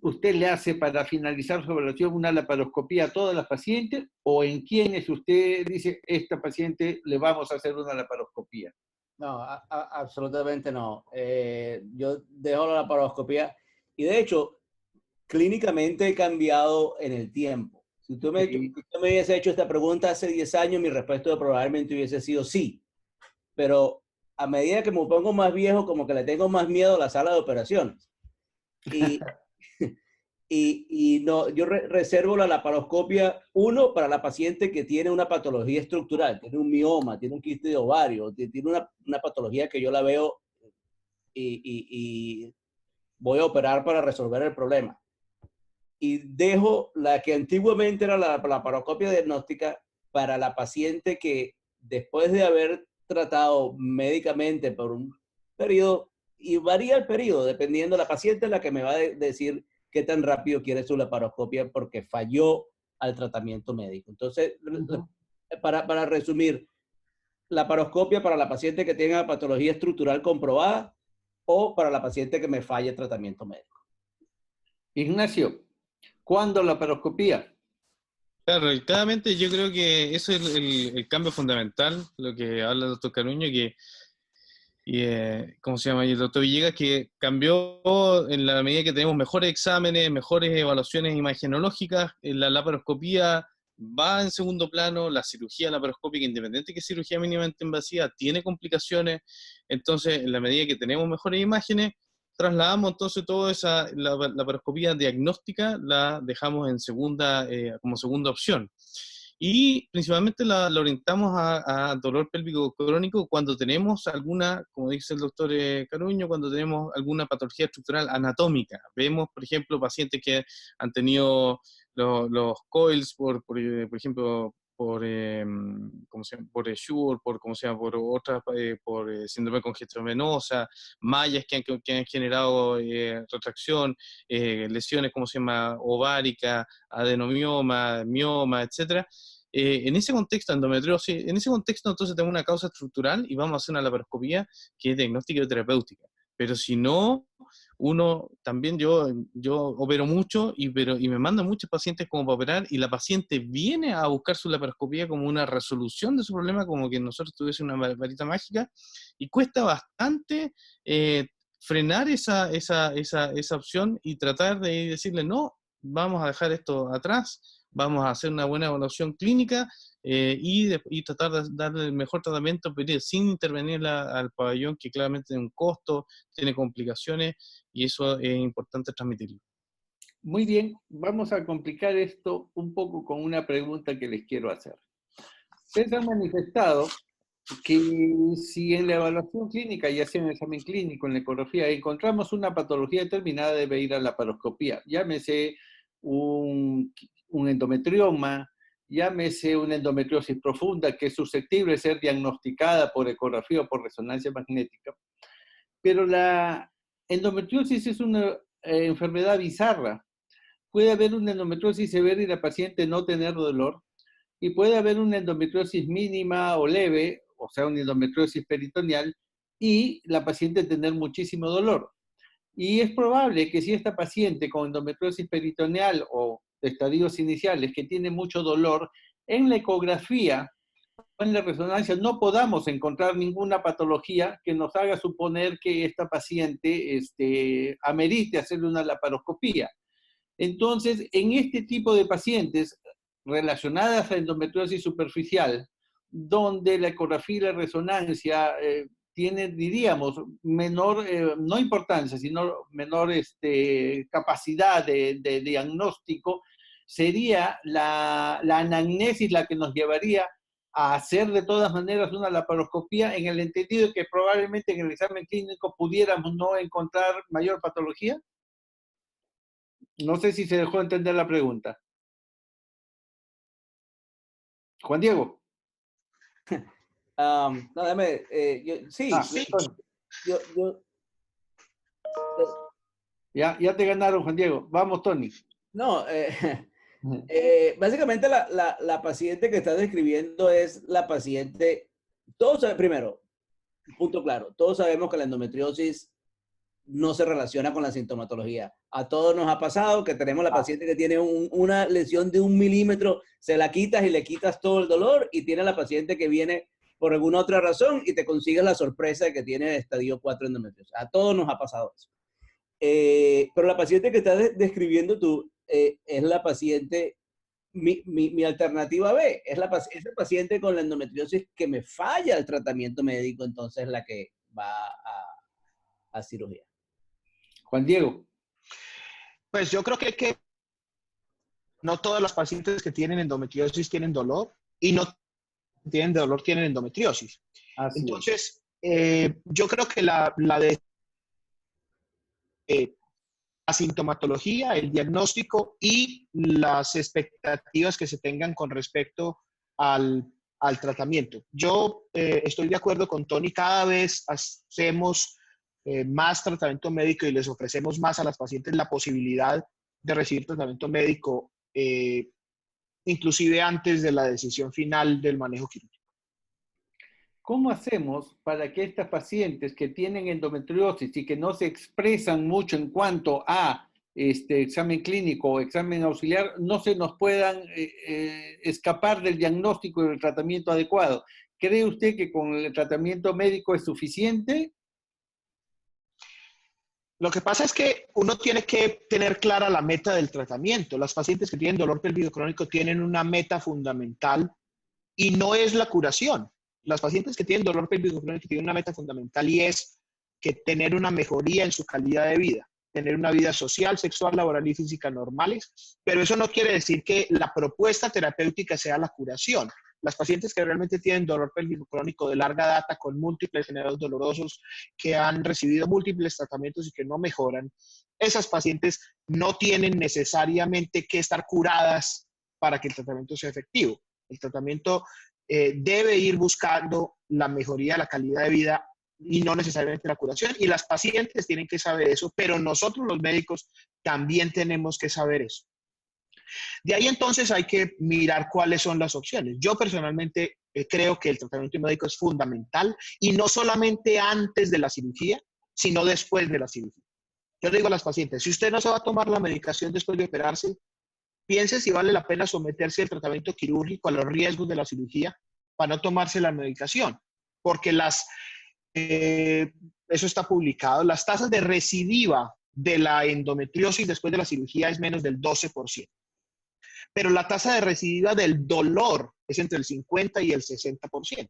¿Usted le hace para finalizar su evaluación una laparoscopía a todas las pacientes o en quiénes usted dice esta paciente le vamos a hacer una laparoscopía? No, absolutamente no. Yo dejo la laparoscopía y de hecho, clínicamente he cambiado en el tiempo. Si usted me hubiese hecho esta pregunta hace 10 años, mi respuesta probablemente hubiese sido sí. Pero a medida que me pongo más viejo, como que le tengo más miedo a la sala de operaciones. Y no, yo reservo la laparoscopia, uno, para la paciente que tiene una patología estructural, tiene un mioma, tiene un quiste de ovario, tiene una patología que yo la veo y voy a operar para resolver el problema. Y dejo la que antiguamente era la laparoscopia diagnóstica para la paciente que después de haber tratado médicamente por un periodo, y varía el periodo, dependiendo de la paciente, la que me va a decir qué tan rápido quiere su laparoscopia porque falló al tratamiento médico. Entonces, para resumir, laparoscopia para la paciente que tenga patología estructural comprobada o para la paciente que me falle el tratamiento médico. Ignacio, ¿cuándo la laparoscopía? Claro, y claramente yo creo que eso es el cambio fundamental, lo que habla el doctor Caruño, ¿cómo se llama? Y el doctor Villegas, que cambió en la medida que tenemos mejores exámenes, mejores evaluaciones imagenológicas, la laparoscopía va en segundo plano, la cirugía laparoscópica, independiente que cirugía mínimamente invasiva, tiene complicaciones, entonces en la medida que tenemos mejores imágenes, trasladamos entonces toda la laparoscopía diagnóstica, la dejamos en como segunda opción. Y principalmente la orientamos a dolor pélvico crónico cuando tenemos alguna, como dice el doctor Caruño, cuando tenemos alguna patología estructural anatómica. Vemos, por ejemplo, pacientes que han tenido los coils, por ejemplo, ¿cómo se llama? Por Shure, por otras, por síndrome congestión venosa, mallas que han generado retracción, lesiones, ¿cómo se llama? Ovárica, adenomioma, mioma, etcétera. En ese contexto, endometriosis, en ese contexto entonces tenemos una causa estructural y vamos a hacer una laparoscopía que es diagnóstica y terapéutica. Pero si no, yo opero mucho y me mandan muchos pacientes como para operar y la paciente viene a buscar su laparoscopía como una resolución de su problema, como que nosotros tuviésemos una varita mágica, y cuesta bastante frenar esa opción y tratar de decirle, no, vamos a dejar esto atrás, vamos a hacer una buena evaluación clínica y tratar de darle el mejor tratamiento, pero sin intervenir al pabellón, que claramente tiene un costo, tiene complicaciones, y eso es importante transmitirlo. Muy bien, vamos a complicar esto un poco con una pregunta que les quiero hacer. Ustedes han manifestado que si en la evaluación clínica, ya sea en el examen clínico, en la ecografía, encontramos una patología determinada, debe ir a la laparoscopía. Llámese un endometrioma, llámese una endometriosis profunda que es susceptible de ser diagnosticada por ecografía o por resonancia magnética. Pero la endometriosis es una enfermedad bizarra. Puede haber una endometriosis severa y la paciente no tener dolor, y puede haber una endometriosis mínima o leve, o sea, una endometriosis peritoneal, y la paciente tener muchísimo dolor. Y es probable que si esta paciente con endometriosis peritoneal o de estadios iniciales que tiene mucho dolor, en la ecografía o en la resonancia no podamos encontrar ninguna patología que nos haga suponer que esta paciente amerite hacerle una laparoscopía. Entonces, en este tipo de pacientes relacionadas a endometriosis superficial, donde la ecografía y la resonancia tienen, diríamos, menor, no importancia, sino menor capacidad de diagnóstico, sería la anamnesis la que nos llevaría a hacer de todas maneras una laparoscopía, en el entendido de que probablemente en el examen clínico pudiéramos no encontrar mayor patología. No sé si se dejó entender la pregunta. Juan Diego. No, déjame, sí. Ya te ganaron, Juan Diego. Vamos, Tony. No, básicamente la paciente que estás describiendo es la paciente, todos saben, primero, punto claro, todos sabemos que la endometriosis no se relaciona con la sintomatología. A todos nos ha pasado que tenemos la paciente que tiene una lesión de 1 milímetro, se la quitas y le quitas todo el dolor, y tiene la paciente que viene por alguna otra razón y te consigues la sorpresa de que tiene estadio 4 endometriosis. A todos nos ha pasado eso. Pero la paciente que estás describiendo tú es la paciente, mi alternativa B, es esa paciente con la endometriosis que me falla el tratamiento médico, entonces la que va a cirugía. Juan Diego. Pues yo creo que no todas las pacientes que tienen endometriosis tienen dolor y no tienen dolor tienen endometriosis. Así es. Entonces, yo creo que la sintomatología, el diagnóstico y las expectativas que se tengan con respecto al tratamiento. Yo estoy de acuerdo con Tony, cada vez hacemos más tratamiento médico y les ofrecemos más a las pacientes la posibilidad de recibir tratamiento médico, inclusive antes de la decisión final del manejo quirúrgico. ¿Cómo hacemos para que estas pacientes que tienen endometriosis y que no se expresan mucho en cuanto a este examen clínico o examen auxiliar, no se nos puedan escapar del diagnóstico y del tratamiento adecuado? ¿Cree usted que con el tratamiento médico es suficiente? Lo que pasa es que uno tiene que tener clara la meta del tratamiento. Las pacientes que tienen dolor pélvico crónico tienen una meta fundamental y no es la curación. Las pacientes que tienen dolor pélvico crónico tienen una meta fundamental y es que tener una mejoría en su calidad de vida, tener una vida social, sexual, laboral y física normales, pero eso no quiere decir que la propuesta terapéutica sea la curación. Las pacientes que realmente tienen dolor pélvico crónico de larga data, con múltiples generos dolorosos, que han recibido múltiples tratamientos y que no mejoran, esas pacientes no tienen necesariamente que estar curadas para que el tratamiento sea efectivo. El tratamiento debe ir buscando la mejoría de la calidad de vida y no necesariamente la curación. Y las pacientes tienen que saber eso, pero nosotros los médicos también tenemos que saber eso. De ahí entonces hay que mirar cuáles son las opciones. Yo personalmente creo que el tratamiento médico es fundamental y no solamente antes de la cirugía, sino después de la cirugía. Yo le digo a las pacientes, si usted no se va a tomar la medicación después de operarse, piense si vale la pena someterse al tratamiento quirúrgico, a los riesgos de la cirugía, para no tomarse la medicación. Porque eso está publicado, las tasas de recidiva de la endometriosis después de la cirugía es menos del 12%. Pero la tasa de recidiva del dolor es entre el 50 y el 60%.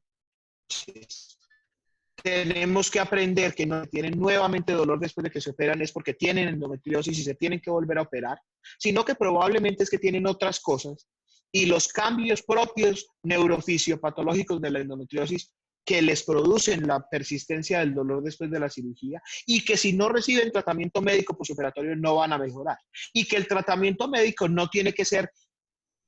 Tenemos que aprender que no tienen nuevamente dolor después de que se operan es porque tienen endometriosis y se tienen que volver a operar, sino que probablemente es que tienen otras cosas y los cambios propios neurofisiopatológicos de la endometriosis que les producen la persistencia del dolor después de la cirugía y que si no reciben tratamiento médico postoperatorio no van a mejorar. Y que el tratamiento médico no tiene que ser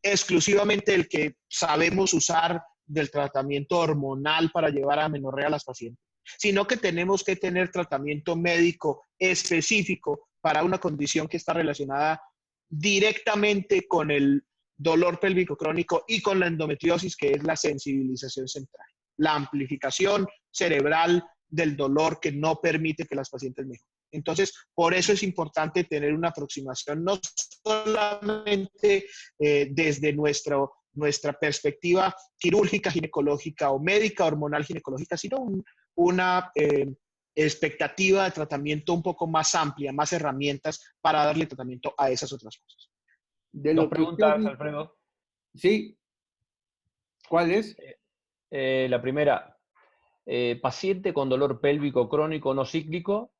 exclusivamente el que sabemos usar del tratamiento hormonal para llevar a amenorrea a las pacientes, sino que tenemos que tener tratamiento médico específico para una condición que está relacionada directamente con el dolor pélvico crónico y con la endometriosis, que es la sensibilización central, la amplificación cerebral del dolor que no permite que las pacientes mejoren. Entonces, por eso es importante tener una aproximación no solamente desde nuestra perspectiva quirúrgica, ginecológica o médica, hormonal, ginecológica, sino una expectativa de tratamiento un poco más amplia, más herramientas para darle tratamiento a esas otras cosas. Dos preguntas, Alfredo. Sí. ¿Cuál es? La primera, paciente con dolor pélvico crónico no cíclico,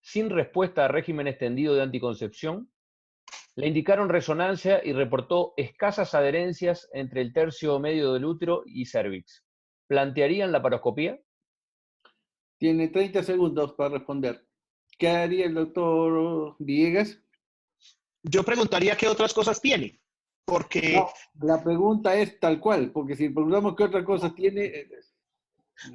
sin respuesta a régimen extendido de anticoncepción, le indicaron resonancia y reportó escasas adherencias entre el tercio medio del útero y cérvix. ¿Plantearían la laparoscopía? Tiene 30 segundos para responder. ¿Qué haría el doctor Villegas? Yo preguntaría qué otras cosas tiene, porque... No, la pregunta es tal cual, porque si preguntamos qué otras cosas tiene...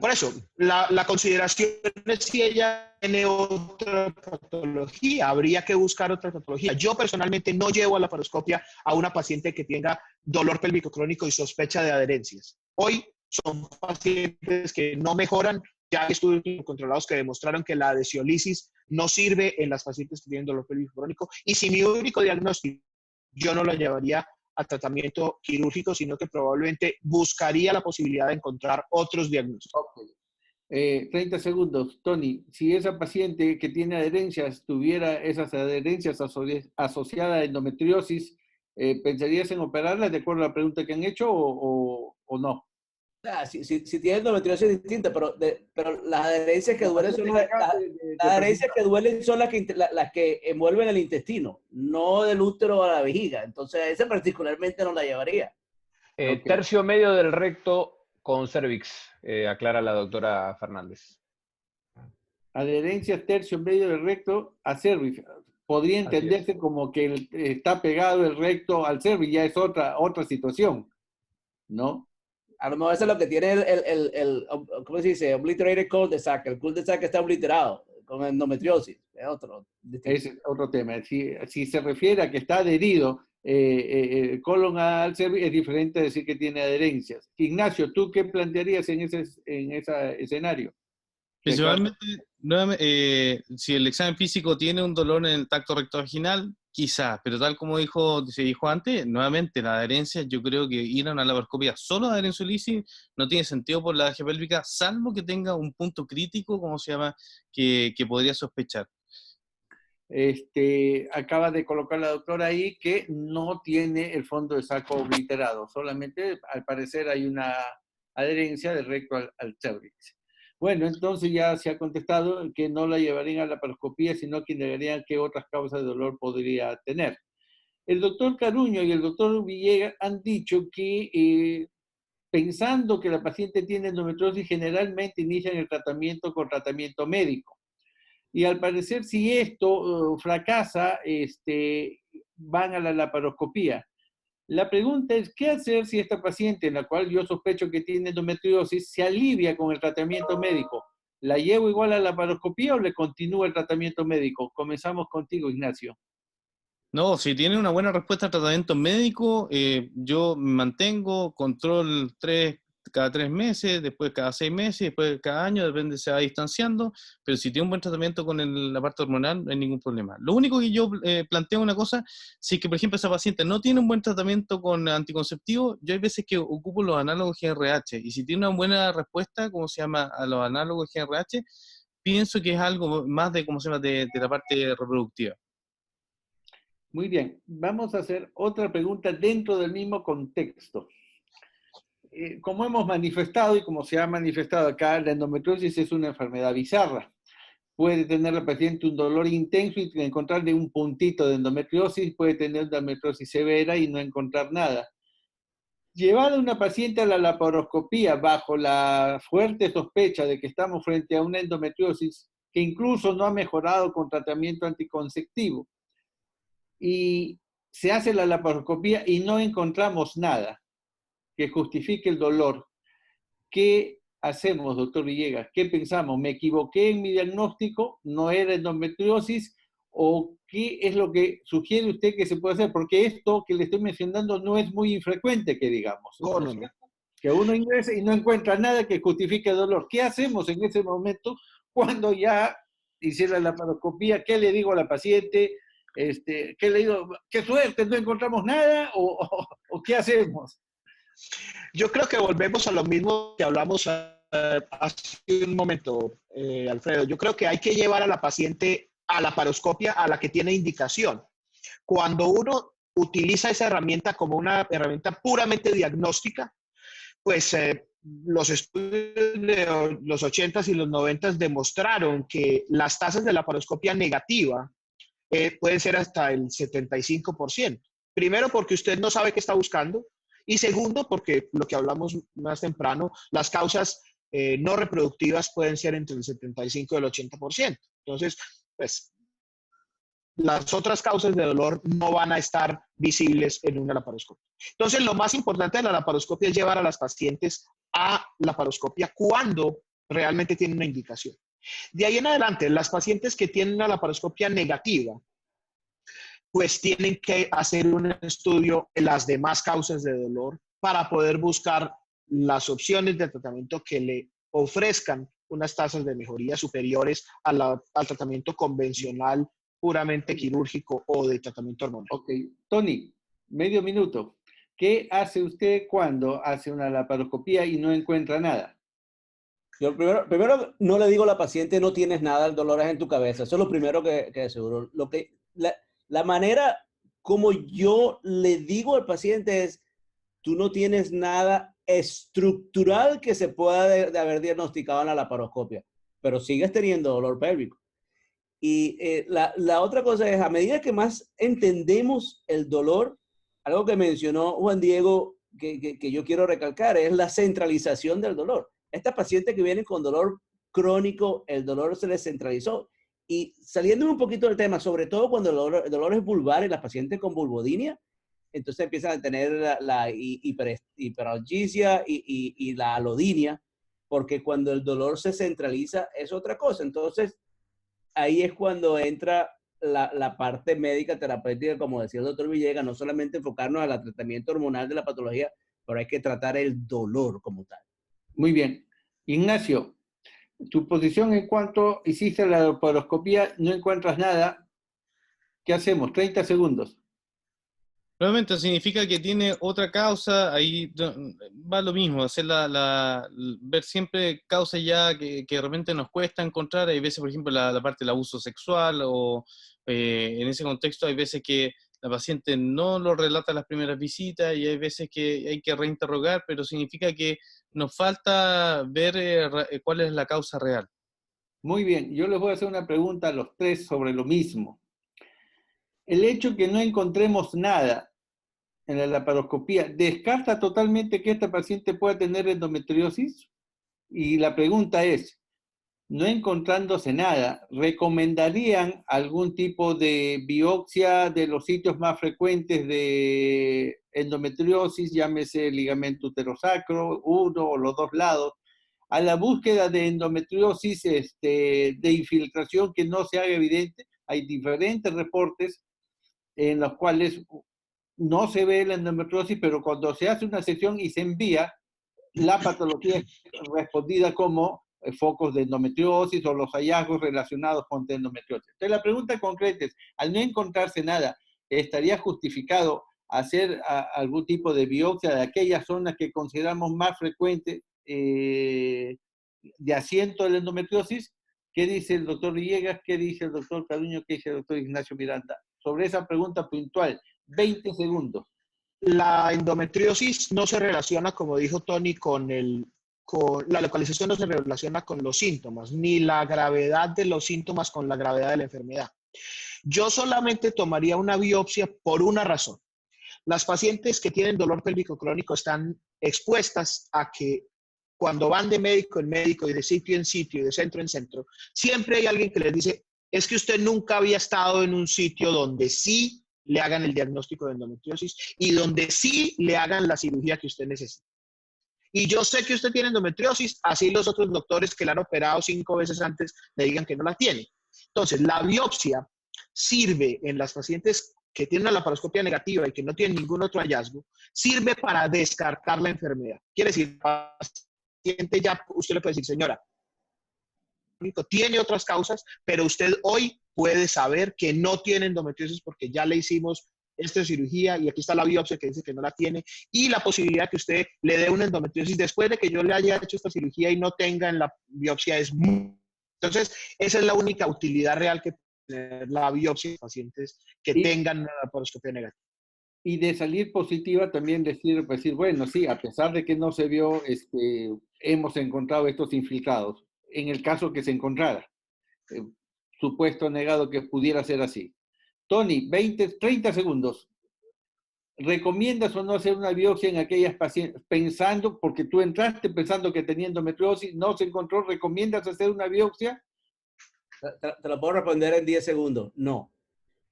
Por eso, la consideración es si ella tiene otra patología, habría que buscar otra patología. Yo personalmente no llevo a la laparoscopia a una paciente que tenga dolor pélvico crónico y sospecha de adherencias. Hoy son pacientes que no mejoran, ya hay estudios controlados que demostraron que la adhesiolisis no sirve en las pacientes que tienen dolor pélvico crónico, y si mi único diagnóstico, yo no la llevaría a tratamiento quirúrgico, sino que probablemente buscaría la posibilidad de encontrar otros diagnósticos. Okay. 30 segundos. Tony, si esa paciente que tiene adherencias tuviera esas adherencias asociadas a endometriosis, ¿pensarías en operarla de acuerdo a la pregunta que han hecho o no? Ah, si tiene endometriosis es distinta, pero las adherencias que duelen son las adherencias que duelen son las que envuelven el intestino, no del útero a la vejiga. Entonces, esa particularmente no la llevaría. Ok. Tercio medio del recto con cervix, aclara la doctora Fernández. Adherencias tercio medio del recto a cervix. Podría entenderse como que está pegado el recto al cervix, ya es otra situación, ¿no? A lo mejor eso es lo que tiene ¿cómo se dice? Obliterated cul-de-sac. El cul-de-sac está obliterado con endometriosis. Es otro. Ese es otro tema. Si se refiere a que está adherido el colon al cervix, es diferente a decir que tiene adherencias. Ignacio, ¿tú qué plantearías en ese escenario? Principalmente, si el examen físico tiene un dolor en el tracto rectovaginal, quizás, pero tal como se dijo antes, nuevamente la adherencia, yo creo que ir a una laparoscopia solo de adherencia lisis no tiene sentido por la hernia pélvica, salvo que tenga un punto crítico, como se llama, que podría sospechar. Acaba de colocar la doctora ahí que no tiene el fondo de saco obliterado, solamente al parecer hay una adherencia del recto al cervix. Bueno, entonces ya se ha contestado que no la llevarían a la laparoscopía, sino que indagarían qué otras causas de dolor podría tener. El doctor Caruño y el doctor Villegas han dicho que pensando que la paciente tiene endometriosis, generalmente inician el tratamiento con tratamiento médico. Y al parecer, si esto fracasa, van a la laparoscopía. La pregunta es, ¿qué hacer si esta paciente, en la cual yo sospecho que tiene endometriosis, se alivia con el tratamiento médico? ¿La llevo igual a la laparoscopía o le continúa el tratamiento médico? Comenzamos contigo, Ignacio. No, si tiene una buena respuesta al tratamiento médico, yo mantengo control cada 3 meses, después cada 6 meses, después cada año, depende, se va distanciando, pero si tiene un buen tratamiento con la parte hormonal, no hay ningún problema. Lo único que yo planteo una cosa, si es que, por ejemplo, esa paciente no tiene un buen tratamiento con anticonceptivo, yo hay veces que ocupo los análogos GRH, y si tiene una buena respuesta, ¿cómo se llama?, a los análogos GRH, pienso que es algo más de, ¿cómo se llama?, de la parte reproductiva. Muy bien, vamos a hacer otra pregunta dentro del mismo contexto. Como hemos manifestado y como se ha manifestado acá, la endometriosis es una enfermedad bizarra. Puede tener la paciente un dolor intenso y encontrarle un puntito de endometriosis, puede tener endometriosis severa y no encontrar nada. Llevar a una paciente a la laparoscopía bajo la fuerte sospecha de que estamos frente a una endometriosis que incluso no ha mejorado con tratamiento anticonceptivo, y se hace la laparoscopía y no encontramos nada que justifique el dolor. ¿Qué hacemos, doctor Villegas? ¿Qué pensamos? ¿Me equivoqué en mi diagnóstico? ¿No era endometriosis? ¿O qué es lo que sugiere usted que se puede hacer? Porque esto que le estoy mencionando no es muy infrecuente, que digamos. No, no, ¿No? no. Que uno ingrese y no encuentra nada que justifique el dolor. ¿Qué hacemos en ese momento cuando ya hiciera la laparoscopía? ¿Qué le digo a la paciente? ¿Qué le digo? ¿Qué suerte? ¿No encontramos nada? ¿O qué hacemos? Yo creo que volvemos a lo mismo que hablamos hace un momento, Alfredo. Yo creo que hay que llevar a la paciente a la laparoscopia a la que tiene indicación. Cuando uno utiliza esa herramienta como una herramienta puramente diagnóstica, pues los estudios de los 80s y los 90s demostraron que las tasas de laparoscopia negativa pueden ser hasta el 75%. Primero, porque usted no sabe qué está buscando. Y segundo, porque lo que hablamos más temprano, las causas no reproductivas pueden ser entre el 75 y el 80%. Entonces, pues, las otras causas de dolor no van a estar visibles en una laparoscopia. Entonces, lo más importante de la laparoscopia es llevar a las pacientes a laparoscopia cuando realmente tienen una indicación. De ahí en adelante, las pacientes que tienen una laparoscopia negativa, pues tienen que hacer un estudio en las demás causas de dolor para poder buscar las opciones de tratamiento que le ofrezcan unas tasas de mejoría superiores al tratamiento convencional, puramente quirúrgico o de tratamiento hormonal. Ok, Tony, medio minuto. ¿Qué hace usted cuando hace una laparoscopía y no encuentra nada? Yo primero no le digo a la paciente no tienes nada, el dolor es en tu cabeza. Eso es lo primero que aseguro. La manera como yo le digo al paciente es, tú no tienes nada estructural que se pueda de haber diagnosticado en la laparoscopia, pero sigues teniendo dolor pélvico. Y la otra cosa es, a medida que más entendemos el dolor, algo que mencionó Juan Diego, que yo quiero recalcar, es la centralización del dolor. Estas pacientes que vienen con dolor crónico, el dolor se les centralizó. Y saliendo un poquito del tema, sobre todo cuando el dolor es vulvar en las pacientes con vulvodynia, entonces empiezan a tener la hiperalgesia y la alodinia, porque cuando el dolor se centraliza es otra cosa. Entonces, ahí es cuando entra la parte médica terapéutica, como decía el doctor Villegas, no solamente enfocarnos al tratamiento hormonal de la patología, pero hay que tratar el dolor como tal. Muy bien. Ignacio, tu posición en cuanto hiciste la laparoscopía, no encuentras nada. ¿Qué hacemos? 30 segundos. Nuevamente significa que tiene otra causa, ahí va lo mismo, hacer ver siempre causas ya que de repente nos cuesta encontrar. Hay veces, por ejemplo, la parte del abuso sexual, o en ese contexto hay veces que la paciente no lo relata en las primeras visitas, y hay veces que hay que reinterrogar, pero significa que nos falta ver cuál es la causa real. Muy bien, yo les voy a hacer una pregunta a los tres sobre lo mismo. El hecho que no encontremos nada en la laparoscopía, ¿descarta totalmente que esta paciente pueda tener endometriosis? Y la pregunta es, no encontrándose nada, ¿recomendarían algún tipo de biopsia de los sitios más frecuentes de endometriosis, llámese ligamento uterosacro, uno o los dos lados, a la búsqueda de endometriosis de infiltración que no se haga evidente? Hay diferentes reportes en los cuales no se ve la endometriosis, pero cuando se hace una sección y se envía, la patología es respondida como focos de endometriosis o los hallazgos relacionados con endometriosis. Entonces la pregunta concreta es, al no encontrarse nada, ¿estaría justificado hacer algún tipo de biopsia de aquellas zonas que consideramos más frecuentes de asiento de la endometriosis? ¿Qué dice el doctor Villegas? ¿Qué dice el doctor Caduño? ¿Qué dice el doctor Ignacio Miranda? Sobre esa pregunta puntual, 20 segundos. La endometriosis no se relaciona, como dijo Tony, con la localización, no se relaciona con los síntomas, ni la gravedad de los síntomas con la gravedad de la enfermedad. Yo solamente tomaría una biopsia por una razón. Las pacientes que tienen dolor pélvico crónico están expuestas a que cuando van de médico en médico y de sitio en sitio y de centro en centro, siempre hay alguien que les dice, es que usted nunca había estado en un sitio donde sí le hagan el diagnóstico de endometriosis y donde sí le hagan la cirugía que usted necesita. Y yo sé que usted tiene endometriosis, así los otros doctores que la han operado 5 veces antes le digan que no la tiene. Entonces, la biopsia sirve en las pacientes que tienen una laparoscopia negativa y que no tienen ningún otro hallazgo, sirve para descartar la enfermedad. Quiere decir, paciente ya, usted le puede decir, señora, tiene otras causas, pero usted hoy puede saber que no tiene endometriosis porque ya le hicimos esta cirugía y aquí está la biopsia que dice que no la tiene, y la posibilidad que usted le dé una endometriosis después de que yo le haya hecho esta cirugía y no tenga en la biopsia es muy... Entonces, esa es la única utilidad real que tiene la biopsia de pacientes que tengan una laparoscopia negativa. Y de salir positiva también decir, bueno, sí, a pesar de que no se vio, hemos encontrado estos infiltrados, en el caso que se encontrara. Supuesto negado que pudiera ser así. Tony, 30 segundos. ¿Recomiendas o no hacer una biopsia en aquellas pacientes pensando, porque tú entraste pensando que tenía endometriosis, no se encontró, ¿recomiendas hacer una biopsia? Te lo puedo responder en 10 segundos. No.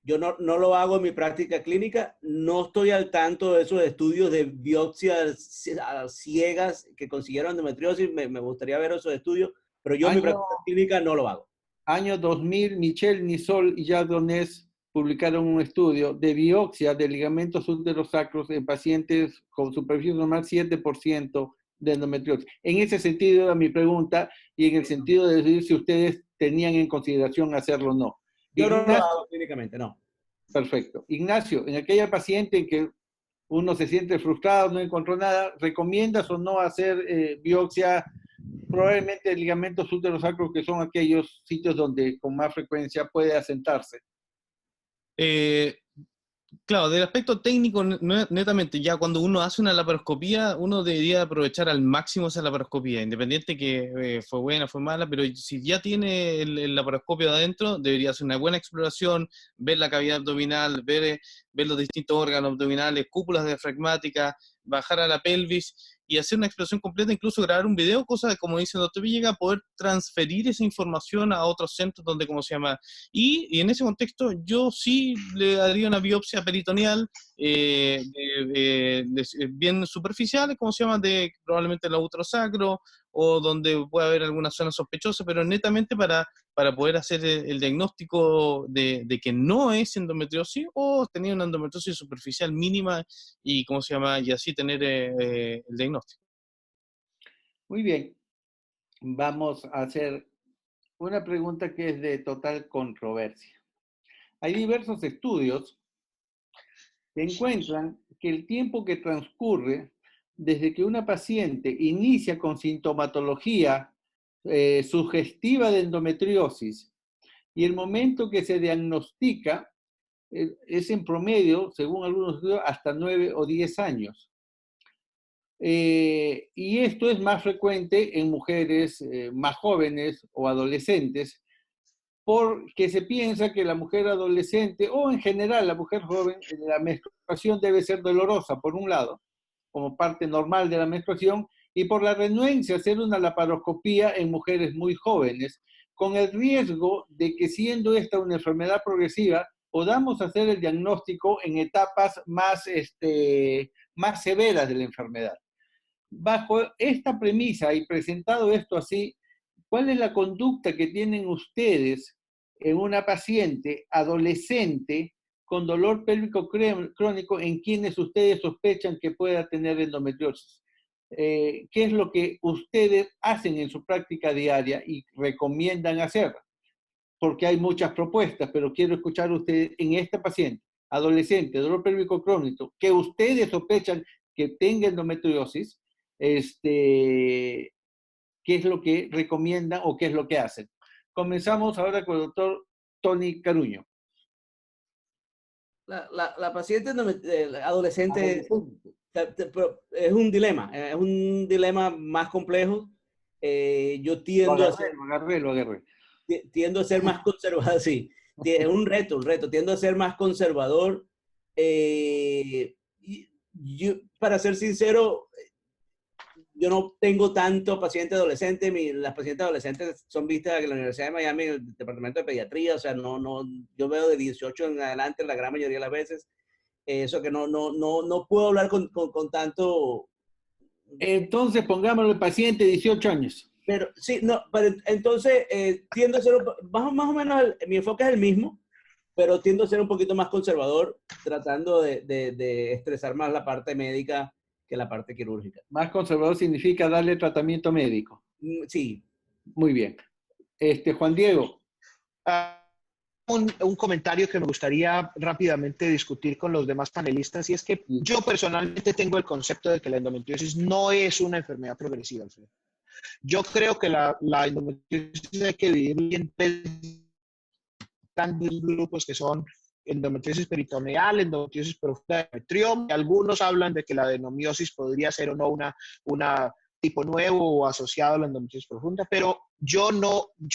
Yo no lo hago en mi práctica clínica, no estoy al tanto de esos estudios de biopsias ciegas que consiguieron endometriosis, me gustaría ver esos estudios, pero yo en mi práctica clínica no lo hago. Año 2000, Michel Nisol y Jacques Donés publicaron un estudio de biopsia de ligamentos uterosacros en pacientes con superficie normal 7% de endometriosis. En ese sentido era mi pregunta, y en el sentido de decir si ustedes tenían en consideración hacerlo o no. Yo no lo hago clínicamente, no. Perfecto. Ignacio, en aquella paciente en que uno se siente frustrado, no encontró nada, ¿recomiendas o no hacer biopsia probablemente de ligamentos uterosacros, que son aquellos sitios donde con más frecuencia puede asentarse? Claro, del aspecto técnico, netamente, ya cuando uno hace una laparoscopía, uno debería aprovechar al máximo esa laparoscopía, independiente que fue buena, fue mala, pero si ya tiene el laparoscopio adentro, debería hacer una buena exploración, ver la cavidad abdominal, ver los distintos órganos abdominales, cúpulas diafragmáticas, bajar a la pelvis y hacer una exploración completa, incluso grabar un video, cosa de, como dice el doctor Villegas, poder transferir esa información a otros centros donde, ¿cómo se llama? Y en ese contexto yo sí le daría una biopsia peritoneal bien superficial, ¿cómo se llama? De probablemente el útero sacro o donde pueda haber alguna zona sospechosa, pero netamente para poder hacer el diagnóstico de que no es endometriosis o tener una endometriosis superficial mínima y, ¿cómo se llama? Y así tener el diagnóstico. Muy bien. Vamos a hacer una pregunta que es de total controversia. Hay diversos estudios que encuentran que el tiempo que transcurre desde que una paciente inicia con sintomatología sugestiva de endometriosis y el momento que se diagnostica es en promedio, según algunos estudios, hasta 9 o 10 años. Y esto es más frecuente en mujeres más jóvenes o adolescentes, porque se piensa que la mujer adolescente, o en general la mujer joven, la menstruación debe ser dolorosa, por un lado, como parte normal de la menstruación, y por la renuencia a hacer una laparoscopía en mujeres muy jóvenes, con el riesgo de que, siendo esta una enfermedad progresiva, podamos hacer el diagnóstico en etapas más severas de la enfermedad. Bajo esta premisa y presentado esto así, ¿cuál es la conducta que tienen ustedes en una paciente adolescente con dolor pélvico crónico en quienes ustedes sospechan que pueda tener endometriosis? ¿Qué es lo que ustedes hacen en su práctica diaria y recomiendan hacer? Porque hay muchas propuestas, pero quiero escuchar a ustedes en esta paciente adolescente, dolor pélvico crónico, que ustedes sospechan que tenga endometriosis, ¿qué es lo que recomiendan o qué es lo que hacen? Comenzamos ahora con el doctor Tony Caruño. La paciente adolescente es un dilema más complejo. Yo tiendo lo agarré. Tiendo a ser más conservador, sí. Es un reto. Tiendo a ser más conservador. Yo, para ser sincero, yo no tengo tanto paciente adolescente. Las pacientes adolescentes son vistas en la Universidad de Miami, en el departamento de pediatría. O sea, yo veo de 18 en adelante la gran mayoría de las veces. Eso que no puedo hablar con tanto. Entonces, pongámoslo el paciente de 18 años. Pero sí, pero entonces tiendo a ser, más o menos, mi enfoque es el mismo, pero tiendo a ser un poquito más conservador, tratando de estresar más la parte médica que la parte quirúrgica. Más conservador significa darle tratamiento médico. Sí. Muy bien. Juan Diego. Un comentario que me gustaría rápidamente discutir con los demás panelistas, y es que yo personalmente tengo el concepto de que la endometriosis no es una enfermedad progresiva, Alfredo. Yo creo que la endometriosis hay que dividirla en tres grandes grupos que son endometriosis peritoneal, endometriosis profunda de endometrioma. Algunos hablan de que la adenomiosis podría ser o no una tipo nuevo o asociado a la endometriosis profunda, pero yo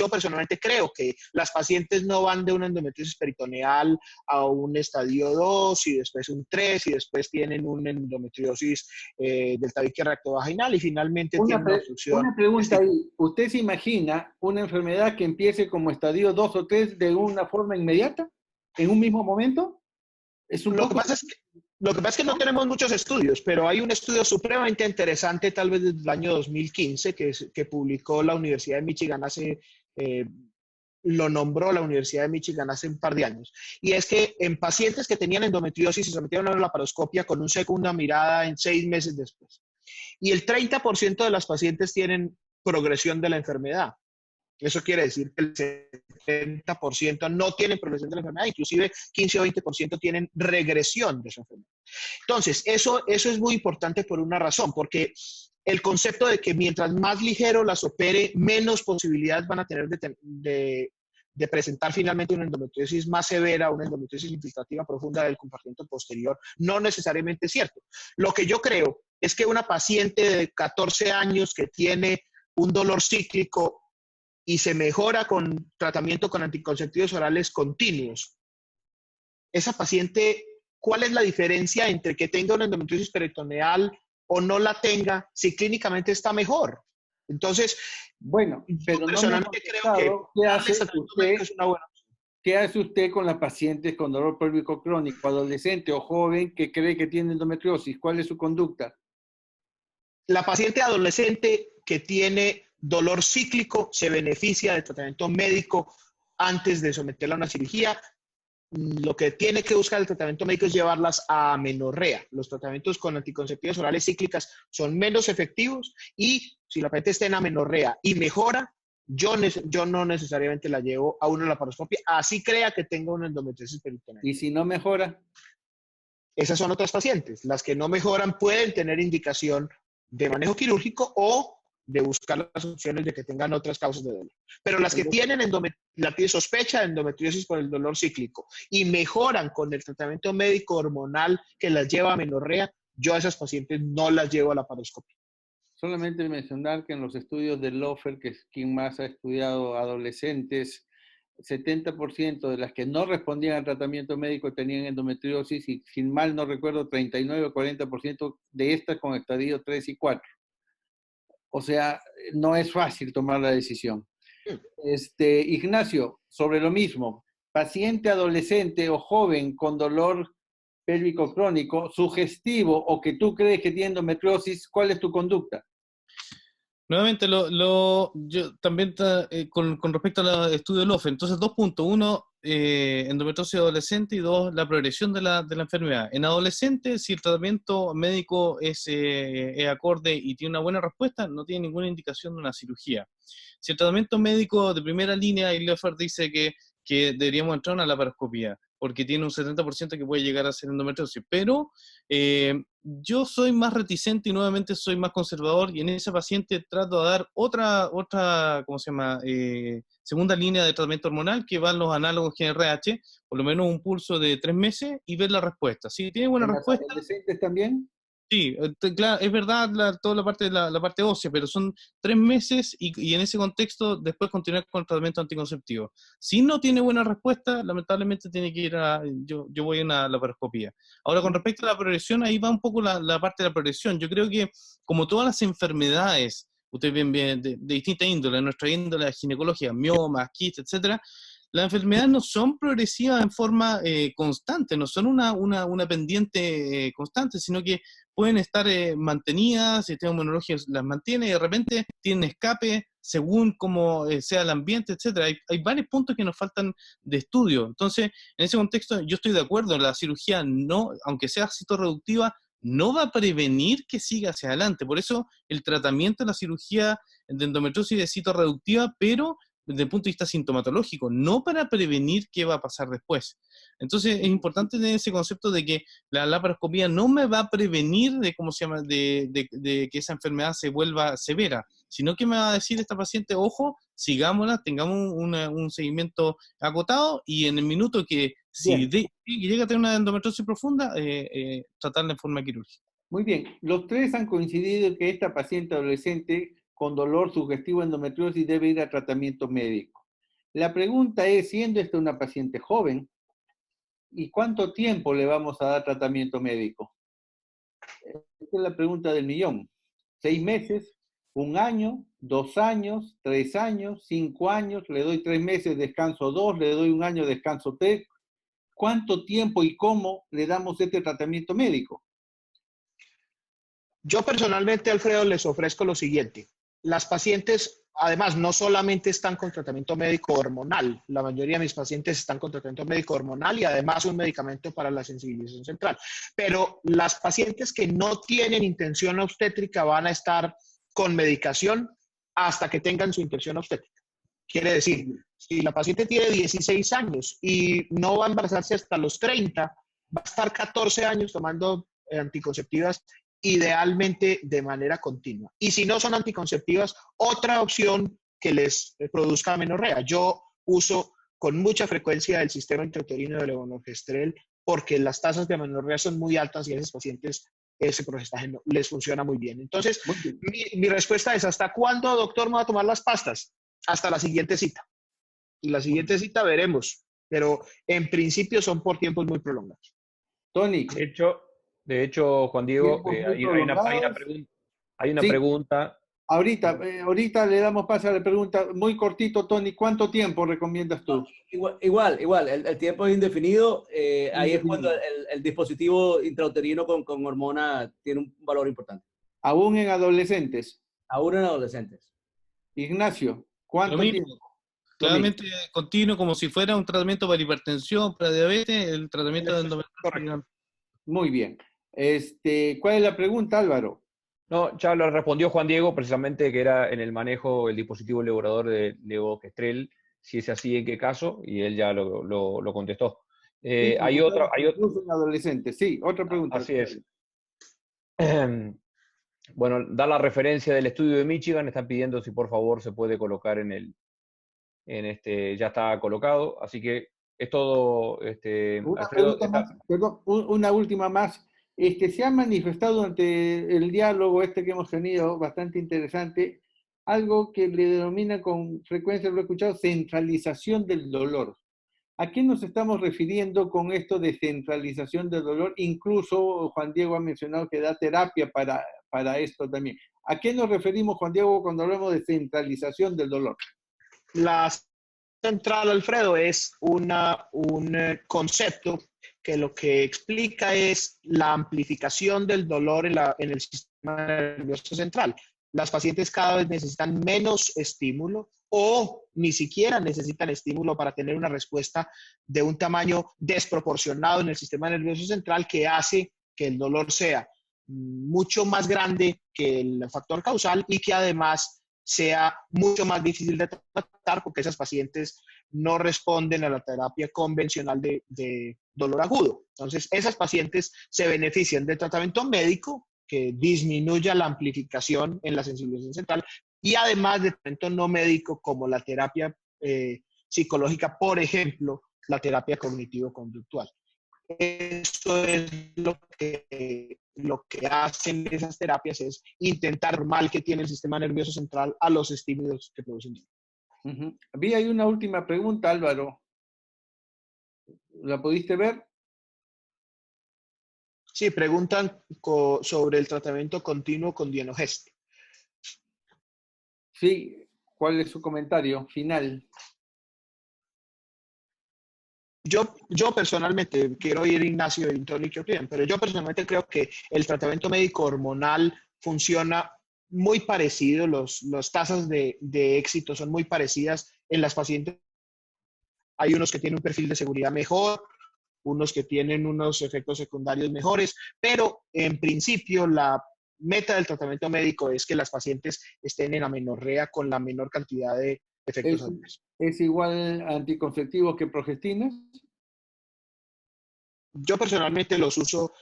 personalmente creo que las pacientes no van de una endometriosis peritoneal a un estadio 2 y después un 3 y después tienen una endometriosis del tabique rectovaginal y finalmente tienen una obstrucción. Una pregunta ahí. ¿Usted se imagina una enfermedad que empiece como estadio 2 o 3 de una forma inmediata? ¿En un mismo momento? Lo que pasa es que no tenemos muchos estudios, pero hay un estudio supremamente interesante, tal vez desde el año 2015, que publicó la Universidad de Michigan lo nombró la Universidad de Michigan hace un par de años. Y es que en pacientes que tenían endometriosis se sometieron a una laparoscopia con una segunda mirada en 6 meses después. Y el 30% de las pacientes tienen progresión de la enfermedad. Eso quiere decir que el 70% no tienen progresión de la enfermedad, inclusive 15 o 20% tienen regresión de su enfermedad. Entonces, eso es muy importante por una razón, porque el concepto de que mientras más ligero las opere, menos posibilidades van a tener de de presentar finalmente una endometriosis más severa, una endometriosis infiltrativa profunda del compartimento posterior, no necesariamente es cierto. Lo que yo creo es que una paciente de 14 años que tiene un dolor cíclico y se mejora con tratamiento con anticonceptivos orales continuos, esa paciente, ¿cuál es la diferencia entre que tenga una endometriosis peritoneal o no la tenga si clínicamente está mejor? Entonces, bueno, pero personalmente creo que es una buena opción. ¿Qué hace usted con las pacientes con dolor pélvico crónico, adolescente o joven que cree que tiene endometriosis? ¿Cuál es su conducta? La paciente adolescente que tiene dolor cíclico se beneficia del tratamiento médico antes de someterla a una cirugía. Lo que tiene que buscar el tratamiento médico es llevarlas a amenorrea. Los tratamientos con anticonceptivas orales cíclicas son menos efectivos y si la paciente está en amenorrea y mejora, yo no necesariamente la llevo a una laparoscopia, así crea que tenga una endometriosis peritoneal. ¿Y si no mejora? Esas son otras pacientes. Las que no mejoran pueden tener indicación de manejo quirúrgico o de buscar las opciones de que tengan otras causas de dolor. Pero las que tienen la sospecha de endometriosis por el dolor cíclico y mejoran con el tratamiento médico hormonal que las lleva a amenorrea, yo a esas pacientes no las llevo a la laparoscopia. Solamente mencionar que en los estudios de Lofer, que es quien más ha estudiado adolescentes, 70% de las que no respondían al tratamiento médico tenían endometriosis y, sin mal no recuerdo, 39 o 40% de estas con estadio 3 y 4. O sea, no es fácil tomar la decisión. Ignacio, sobre lo mismo, paciente adolescente o joven con dolor pélvico crónico, sugestivo o que tú crees que tiene endometriosis, ¿cuál es tu conducta? Nuevamente, yo también con respecto al estudio de Lofer, entonces 2 puntos. 1, endometriosis adolescente y 2, la progresión de la enfermedad. En adolescente, si el tratamiento médico es acorde y tiene una buena respuesta, no tiene ninguna indicación de una cirugía. Si el tratamiento médico de primera línea, y Lofer dice que deberíamos entrar a una laparoscopia, porque tiene un 70% que puede llegar a ser endometriosis, pero yo soy más reticente y nuevamente soy más conservador y en esa paciente trato de dar otra ¿cómo se llama? Segunda línea de tratamiento hormonal que van los análogos GnRH, por lo menos un pulso de 3 meses y ver la respuesta. Si tiene buena respuesta... ¿En adolescentes también? Sí, claro, es verdad toda la parte ósea, pero son 3 meses y en ese contexto después continuar con el tratamiento anticonceptivo. Si no tiene buena respuesta, lamentablemente tiene que ir yo voy a una laparoscopia. Ahora, con respecto a la progresión, ahí va un poco la parte de la progresión. Yo creo que como todas las enfermedades, ustedes ven bien, de distinta índole, nuestra índole de ginecología, miomas, quistes, etcétera, las enfermedades no son progresivas en forma constante, no son una pendiente constante, sino que pueden estar mantenidas, el sistema inmunológico las mantiene y de repente tienen escape según cómo sea el ambiente, etcétera. Hay varios puntos que nos faltan de estudio. Entonces, en ese contexto, yo estoy de acuerdo, la cirugía no, aunque sea citorreductiva, no va a prevenir que siga hacia adelante. Por eso, el tratamiento de la cirugía de endometriosis es citorreductiva, pero desde el punto de vista sintomatológico, no para prevenir qué va a pasar después. Entonces es importante tener ese concepto de que la laparoscopia no me va a prevenir de, ¿cómo se llama?, de que esa enfermedad se vuelva severa, sino que me va a decir esta paciente, ojo, sigámosla, tengamos un seguimiento acotado y en el minuto que si llega a tener una endometriosis profunda, tratarla en forma quirúrgica. Muy bien, los tres han coincidido en que esta paciente adolescente con dolor sugestivo endometriosis debe ir a tratamiento médico. La pregunta es, siendo esta una paciente joven, ¿y cuánto tiempo le vamos a dar tratamiento médico? Esta es la pregunta del millón. 6 meses, 1 año, 2 años, 3 años, 5 años, le doy 3 meses, descanso 2, le doy 1 año, descanso 3. ¿Cuánto tiempo y cómo le damos este tratamiento médico? Yo personalmente, Alfredo, les ofrezco lo siguiente. Las pacientes, además, no solamente están con tratamiento médico hormonal, la mayoría de mis pacientes están con tratamiento médico hormonal y además un medicamento para la sensibilización central. Pero las pacientes que no tienen intención obstétrica van a estar con medicación hasta que tengan su intención obstétrica. Quiere decir, si la paciente tiene 16 años y no va a embarazarse hasta los 30, va a estar 14 años tomando anticonceptivas idealmente de manera continua. Y si no son anticonceptivas, otra opción que les produzca amenorrea. Yo uso con mucha frecuencia del sistema intrauterino de levonorgestrel porque las tasas de amenorrea son muy altas y a esos pacientes ese progestaje no, les funciona muy bien. Entonces, mi respuesta es, ¿hasta cuándo, doctor, me va a tomar las pastas? Hasta la siguiente cita. Y la siguiente cita veremos, pero en principio son por tiempos muy prolongados. Tony, De hecho, Juan Diego, tiempos muy hay prolongados. una Sí, pregunta. ahorita le damos paso a la pregunta. Muy cortito, Tony, ¿cuánto tiempo recomiendas tú? Igual, el tiempo es indefinido. Ahí es cuando Indefinido. el dispositivo intrauterino con hormona tiene un valor importante. Aún en adolescentes. Aún en adolescentes. Ignacio, Lo ¿cuánto mismo, tiempo? Lo mismo. claramente continuo, como si fuera un tratamiento para hipertensión, para diabetes, el tratamiento de endometriosis. Muy bien. ¿Cuál es la pregunta, Álvaro? No, ya lo respondió Juan Diego, precisamente que era en el manejo del dispositivo levorador de levogestrel, si es así, en qué caso, y él ya lo contestó. Sí, Hay otra, incluso en adolescentes. Sí, otra pregunta. así es. Bueno, da la referencia del estudio de Michigan, están pidiendo si por favor se puede colocar ya está colocado, así que es todo, Una Alfredo, pregunta más, perdón, una última más. Se ha manifestado durante el diálogo que hemos tenido, bastante interesante, algo que le denomina con frecuencia, lo he escuchado, centralización del dolor. ¿A qué nos estamos refiriendo con esto de centralización del dolor? Incluso Juan Diego ha mencionado que da terapia para esto también. ¿A qué nos referimos, Juan Diego, cuando hablamos de centralización del dolor? La central, Alfredo, es un concepto que lo que explica es la amplificación del dolor en el sistema nervioso central. Las pacientes cada vez necesitan menos estímulo o ni siquiera necesitan estímulo para tener una respuesta de un tamaño desproporcionado en el sistema nervioso central que hace que el dolor sea mucho más grande que el factor causal y que además sea mucho más difícil de tratar porque esas pacientes no responden a la terapia convencional de dolor agudo. Entonces, esas pacientes se benefician del tratamiento médico que disminuya la amplificación en la sensibilización central y además de tratamiento no médico como la terapia psicológica, por ejemplo, la terapia cognitivo-conductual. Eso es lo que hacen esas terapias, es intentar mal que tiene el sistema nervioso central a los estímulos que producen. Vi ahí una última pregunta, Álvaro. ¿La pudiste ver? Sí, preguntan sobre el tratamiento continuo con dienogest. Sí, ¿cuál es su comentario final? Yo personalmente, quiero ir Ignacio y Tony que opinan, pero yo personalmente creo que el tratamiento médico hormonal funciona muy parecido, las tasas de éxito son muy parecidas en las pacientes. Hay unos que tienen un perfil de seguridad mejor, unos que tienen unos efectos secundarios mejores, pero en principio la meta del tratamiento médico es que las pacientes estén en amenorrea con la menor cantidad de efectos adversos. ¿Es igual anticonceptivo que progestinas? Yo personalmente los uso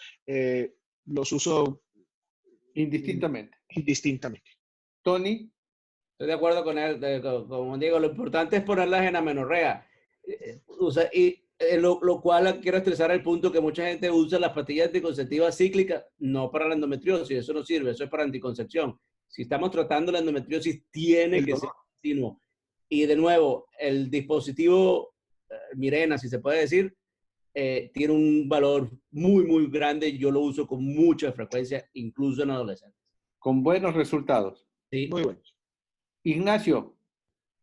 Indistintamente. indistintamente. Tony, Estoy de acuerdo con él, con Diego. Lo importante es ponerlas en amenorrea. Lo cual quiero estresar el punto que mucha gente usa las pastillas anticonceptivas cíclicas, no para la endometriosis, eso no sirve, eso es para anticoncepción. Si estamos tratando la endometriosis, tiene que ser continuo. Y de nuevo, el dispositivo Mirena, si se puede decir, tiene un valor muy, muy grande. Yo lo uso con mucha frecuencia, incluso en adolescentes. con buenos resultados. Sí. Muy bueno. Ignacio.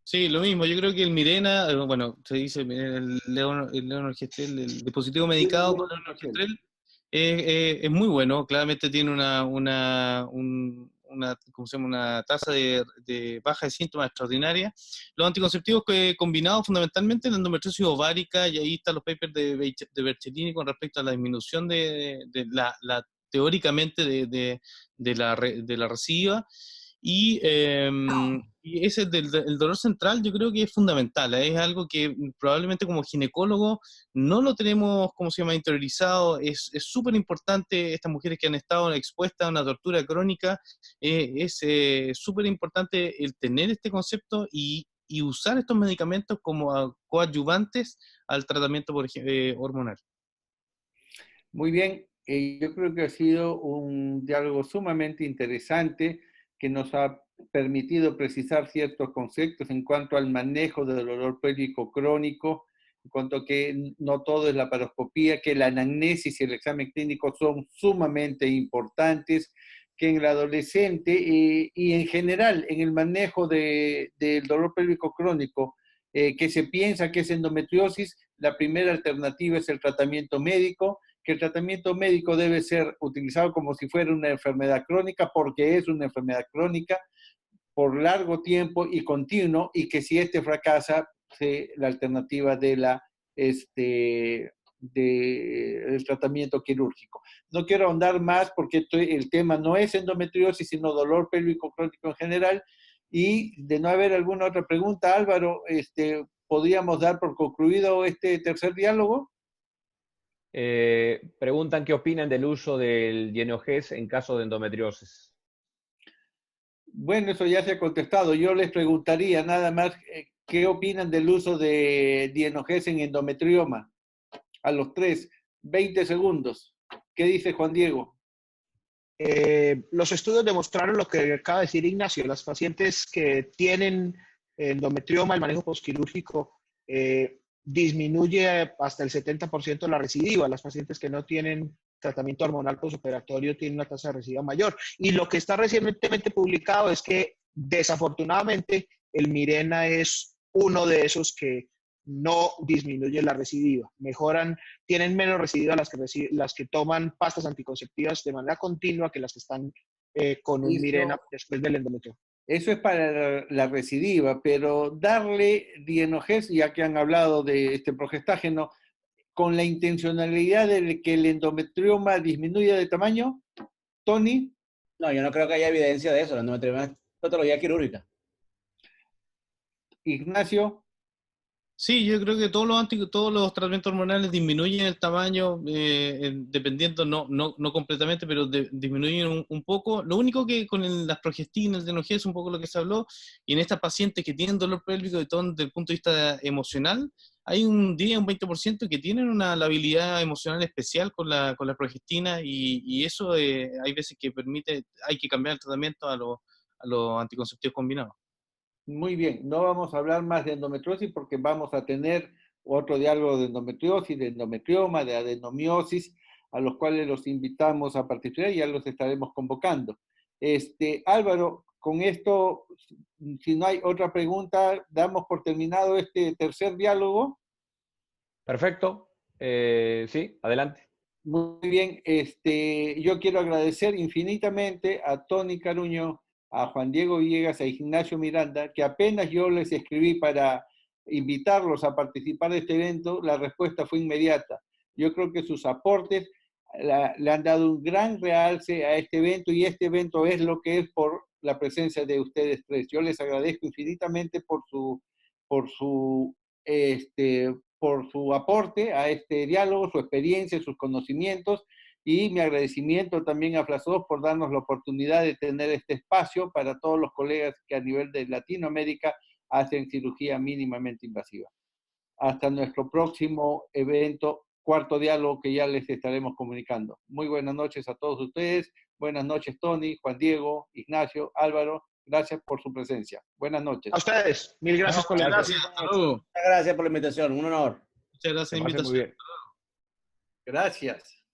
Sí, lo mismo. Yo creo que el Mirena, bueno, se dice el levonorgestrel, el dispositivo medicado con levonorgestrel, es muy bueno. Claramente tiene ¿cómo se llama? Una tasa de baja de síntomas extraordinaria. Los anticonceptivos combinados fundamentalmente en la endometriosis ovárica, y ahí están los papers de Bercellini con respecto a la disminución teóricamente de la residuo. Y ese el dolor central yo creo que es fundamental, es algo que probablemente como ginecólogo no lo tenemos, ¿cómo se llama?, interiorizado. Es súper importante. Estas mujeres que han estado expuestas a una tortura crónica, es súper importante el tener este concepto y y usar estos medicamentos como coadyuvantes al tratamiento hormonal. Muy bien, yo creo que ha sido un diálogo sumamente interesante que nos ha permitido precisar ciertos conceptos en cuanto al manejo del dolor pélvico crónico, en cuanto a que no todo es la laparoscopía, que la anamnesis y el examen clínico son sumamente importantes, que en el adolescente y en general en el manejo del dolor pélvico crónico, que se piensa que es endometriosis, la primera alternativa es el tratamiento médico, que el tratamiento médico debe ser utilizado como si fuera una enfermedad crónica, porque es una enfermedad crónica por largo tiempo y continuo, y que si este fracasa, la alternativa del tratamiento quirúrgico. No quiero ahondar más porque el tema no es endometriosis, sino dolor pélvico crónico en general. Y de no haber alguna otra pregunta, Álvaro, ¿podríamos dar por concluido este tercer diálogo? Preguntan qué opinan del uso del Dienogés en caso de endometriosis. Bueno, eso ya se ha contestado. Yo les preguntaría nada más qué opinan del uso de Dienogés en endometrioma. A los 20 segundos. ¿Qué dice Juan Diego? Los estudios demostraron lo que acaba de decir Ignacio. Las pacientes que tienen endometrioma, el manejo postquirúrgico disminuye hasta el 70% la recidiva. Las pacientes que no tienen tratamiento hormonal postoperatorio tienen una tasa de recidiva mayor. Y lo que está recientemente publicado es que desafortunadamente el Mirena es uno de esos que no disminuye la recidiva. Mejoran, tienen menos recidiva las que toman pastas anticonceptivas de manera continua que las que están con un Mirena después del endometrioma. Eso es para la recidiva, pero darle Dienogés, ya que han hablado de este progestágeno, con la intencionalidad de que el endometrioma disminuya de tamaño, Tony. No, yo no creo que haya evidencia de eso. La endometrioma es patología quirúrgica. Ignacio. Sí, yo creo que todos los tratamientos hormonales disminuyen el tamaño, dependiendo, no completamente, pero disminuyen un poco. Lo único que con las progestinas, el Dienogés, es un poco lo que se habló, y en estas pacientes que tienen dolor pélvico desde el punto de vista emocional, hay un 10, un 20% que tienen una labilidad emocional especial con la progestina, y eso hay veces que hay que cambiar el tratamiento a los anticonceptivos combinados. Muy bien, no vamos a hablar más de endometriosis porque vamos a tener otro diálogo de endometriosis, de endometrioma, de adenomiosis, a los cuales los invitamos a participar y ya los estaremos convocando. Álvaro, con esto, si no hay otra pregunta, damos por terminado este tercer diálogo. Perfecto. Sí, adelante. Muy bien, yo quiero agradecer infinitamente a Tony Caruño, a Juan Diego Villegas, a Ignacio Miranda, que apenas yo les escribí para invitarlos a participar de este evento, la respuesta fue inmediata. Yo creo que sus aportes le han dado un gran realce a este evento, y este evento es lo que es por la presencia de ustedes tres. Yo les agradezco infinitamente por su aporte a este diálogo, su experiencia, sus conocimientos, y mi agradecimiento también a Flash2 por darnos la oportunidad de tener este espacio para todos los colegas que a nivel de Latinoamérica hacen cirugía mínimamente invasiva. Hasta nuestro próximo evento, cuarto diálogo, que ya les estaremos comunicando. Muy buenas noches a todos ustedes. Buenas noches, Tony, Juan Diego, Ignacio, Álvaro. Gracias por su presencia. Buenas noches. A ustedes. Mil gracias por la invitación. Muchas gracias por la invitación. Un honor. Muchas gracias por la invitación. Muy bien. Gracias.